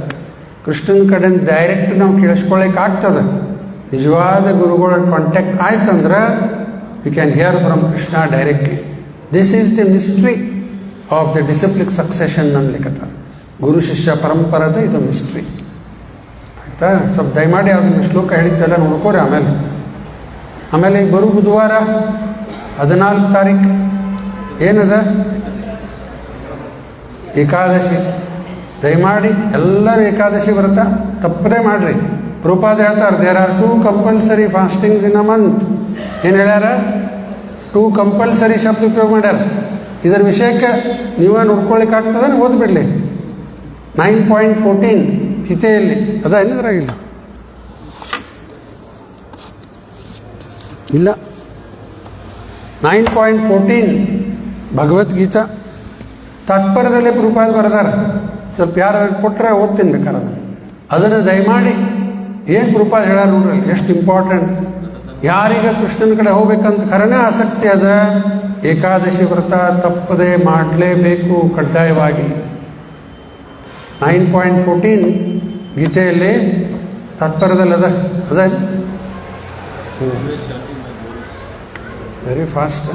[SPEAKER 1] ಕೃಷ್ಣನ ಕಡೆಯಿಂದ ಡೈರೆಕ್ಟ್ ನಾವು ಕೇಳಿಸ್ಕೊಳ್ಳಿಕ್ಕೆ ಆಗ್ತದೆ. ನಿಜವಾದ ಗುರುಗಳ ಕಾಂಟ್ಯಾಕ್ಟ್ ಆಯ್ತಂದ್ರೆ we can hear from Krishna directly. This is the mystery of the disciplic succession ಅನ್ಲಿಕ್ಕತ್ತಾರೆ. ಗುರು ಶಿಷ್ಯ ಪರಂಪರದ ಇದು ಮಿಸ್ಟ್ರಿ ಆಯಿತಾ. ಸ್ವಲ್ಪ ದಯಮಾಡಿ ಅದನ್ನು ಶ್ಲೋಕ ಹೇಳಿದ್ದೆಲ್ಲ ನೋಡ್ಕೋರಿ. ಆಮೇಲೆ ಈಗ ಬರೋ ಬುಧವಾರ 14 ತಾರೀಕು ಏನದ ಏಕಾದಶಿ. ದಯಮಾಡಿ ಎಲ್ಲರೂ ಏಕಾದಶಿ ವ್ರತ ತಪ್ಪದೇ ಮಾಡಿರಿ. ಪ್ರಭುಪಾದ ಹೇಳ್ತಾರೆ, there are 2 compulsory fastings in a month. ಏನು ಹೇಳ್ಯಾರ? 2 ಕಂಪಲ್ಸರಿ ಶಬ್ದ ಉಪಯೋಗ ಮಾಡ್ಯಾರ. ಇದರ ವಿಷಯಕ್ಕೆ ನೀವೇ ನೋಡ್ಕೊಳ್ಳಿಕ್ಕೆ ಆಗ್ತದೆ, ಓದ್ಬಿಡಲಿ. 9.14 ಗೀತೆಯಲ್ಲಿ ಅದ ಏನಿದ್ರಾಗಿಲ್ಲ ಇಲ್ಲ 9.14 ಭಗವದ್ಗೀತಾ ತಾತ್ಪರ್ಯದಲ್ಲೇ ಪ್ರಭುಪಾದ ಬರೆದಾರ. ಸ್ವಲ್ಪ ಯಾರು ಕೊಟ್ಟರೆ ಓದ್ತೀನಿ ಬೇಕಾರೆ ಅದನ್ನು ದಯಮಾಡಿ ಏನು ಪ್ರಭುಪಾದ ಹೇಳ್ಯಾರ ನೋಡ್ರಿ, ಎಷ್ಟು ಇಂಪಾರ್ಟೆಂಟ್. ಯಾರೀಗ ಕೃಷ್ಣನ ಕಡೆ ಹೋಗ್ಬೇಕಂತ ಖರೇನೇ ಆಸಕ್ತಿ ಅದ, ಏಕಾದಶಿ ವ್ರತ ತಪ್ಪದೆ ಮಾಡಲೇಬೇಕು ಕಡ್ಡಾಯವಾಗಿ. 9.14 ಗೀತೆಯಲ್ಲಿ ತಾತ್ಪರ್ಯದಲ್ಲಿ ಅದ ವೆರಿ ಫಾಸ್ಟ್.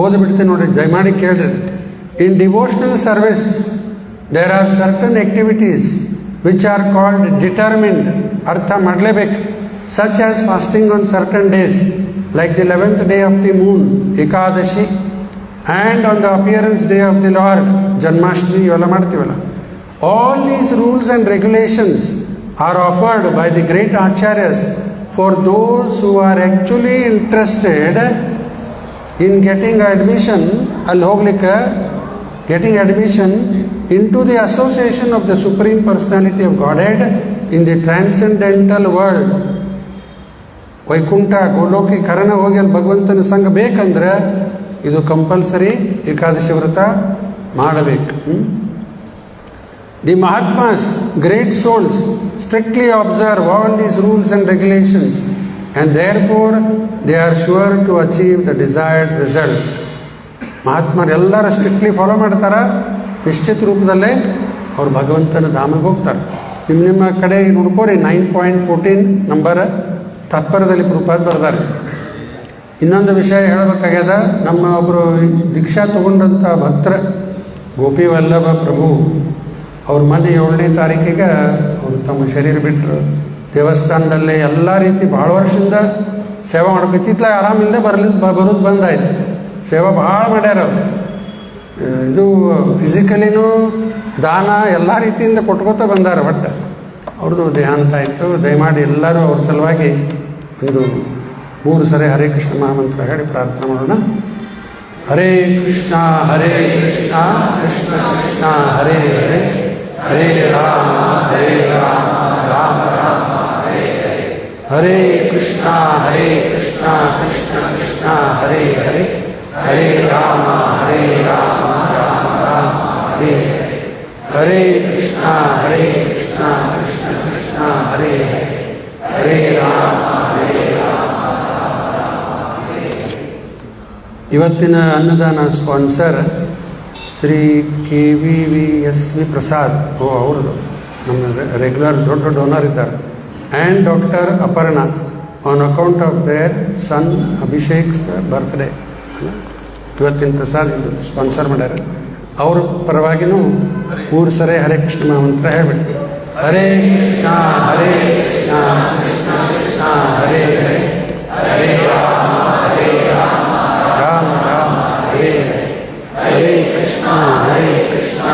[SPEAKER 1] ಓದ್ಬಿಡ್ತೀನಿ ನೋಡಿ, ದಯಮಾಡಿ ಕೇಳ್ರಿ. In devotional service there are certain activities which are called determined, ಅರ್ಥ ಮಾಡಲೇಬೇಕು. such as fasting on certain days like the 11th day of the moon, Ekadashi, and on the appearance day of the Lord, Janmashtami, ಇವೆಲ್ಲ ಮಾಡ್ತೀವಲ್ಲ. All these rules and regulations are offered by the great acharyas for those who are actually interested in getting admission, ಅಲ್ಲಿ ಹೋಗ್ಲಿಕ್ಕೆ getting admission into the association of the Supreme Personality of Godhead in the transcendental world. Vaikuntha ಗೋಲೋಕಿ ಕರಣ ಹೋಗಿ ಅಲ್ಲಿ ಭಗವಂತನ ಸಂಘ ಬೇಕಂದ್ರೆ ಇದು compulsory Ekadashi ವ್ರತ ಮಾಡಬೇಕು. The mahatmas, great souls, strictly observe all these rules and regulations and therefore they are sure to achieve the desired result. ಮಹಾತ್ಮರು ಎಲ್ಲರೂ ಸ್ಟ್ರಿಕ್ಟ್ಲಿ ಫಾಲೋ ಮಾಡ್ತಾರೆ, ನಿಶ್ಚಿತ ರೂಪದಲ್ಲೇ ಅವ್ರು ಭಗವಂತನ ಧಾಮಕ್ಕೆ ಹೋಗ್ತಾರೆ. ನಿಮ್ಮ ಕಡೆ ನೋಡ್ಕೋರಿ 9.14 ನಂಬರ್ ತಾತ್ಪರ್ಯದಲ್ಲಿ ಪ್ರಭುಪಾದ ಬರೆದಾರೆ. ಇನ್ನೊಂದು ವಿಷಯ ಹೇಳಬೇಕಾಗ್ಯದ. ನಮ್ಮ ಒಬ್ಬರು ದೀಕ್ಷಾ ತಗೊಂಡಂಥ ಭಕ್ತರ ಗೋಪಿ ವಲ್ಲಭ ಪ್ರಭು ಅವ್ರ ಮೊನ್ನೆ 7ನೇ ತಾರೀಕಿಗೆ ಅವರು ತಮ್ಮ ಶರೀರ ಬಿಟ್ಟರು. ದೇವಸ್ಥಾನದಲ್ಲಿ ಎಲ್ಲ ರೀತಿ ಭಾಳ ವರ್ಷದಿಂದ ಸೇವೆ ಮಾಡ್ಕೊತಿತ್ಲ, ಆರಾಮಿಲ್ಲದೆ ಬರೋದು ಬಂದಾಯ್ತು. ಸೇವೆ ಭಾಳ ಮಾಡ್ಯಾರ ಅವರು. ಇದು ಫಿಸಿಕಲಿನೂ ದಾನ ಎಲ್ಲ ರೀತಿಯಿಂದ ಕೊಟ್ಕೋತ ಬಂದಾರ. ಒಟ್ಟು ಅವ್ರದ್ದು ದೇಹಾಂತ ಆಯಿತು. ದಯಮಾಡಿ ಎಲ್ಲರೂ ಅವ್ರ ಸಲುವಾಗಿ ಒಂದು 3 ಸರಿ ಹರೇ ಕೃಷ್ಣ ಮಹಾಮಂತ್ರ ಹೇಳಿ ಪ್ರಾರ್ಥನೆ ಮಾಡೋಣ. ಹರೇ ಕೃಷ್ಣ ಕೃಷ್ಣ ಕೃಷ್ಣ ಹರೇ ಹರೇ, ಹರೇ ರಾಮ ರಾಮ ರಾಮ ಹರೇ ಹರೇ. ಹರೇ ಕೃಷ್ಣ ಕೃಷ್ಣ ಕೃಷ್ಣ ಹರೇ ಹರೇ, ಹರೇ ರಾಮ ರಾಮ ರಾಮ ಹರೇ ಹರೇ. ಹರೇ ಕೃಷ್ಣ ಕೃಷ್ಣ ಕೃಷ್ಣ ಹರೇ ಹರೇ, ಹರೇ ರಾಮ ಇವತ್ತಿನ ಅನ್ನದಾನ ಸ್ಪಾನ್ಸರ್ ಶ್ರೀ KVVSV ಪ್ರಸಾದ್, ಅವ್ರದ್ದು ನಮ್ಮ ರೆಗ್ಯುಲರ್ ದೊಡ್ಡ ಡೋನರ್ ಇದ್ದಾರೆ. And doctor Aparna on account of their son Abhishek's birthday. ಇವತ್ತಿನ ಪ್ರಸಾದ್ ಇದು ಸ್ಪಾನ್ಸರ್ ಮಾಡ್ಯಾರ. ಅವ್ರ ಪರವಾಗಿನೂ 3 ಸರಿ ಹರೇ ಕೃಷ್ಣ ಮಂತ್ರ ಹೇಳ್ಬಿಟ್ಟು, ಹರೇ ಕೃಷ್ಣ ಹರೇ ಕೃಷ್ಣ ಕೃಷ್ಣ ಕೃಷ್ಣ ಹರೇ ಹರೇ, ಹರೇ ರಾಮ ರಾಮ ರಾಮ ಹರೇ ಹರೇ, ಹರೇ ಕೃಷ್ಣ ಕೃಷ್ಣ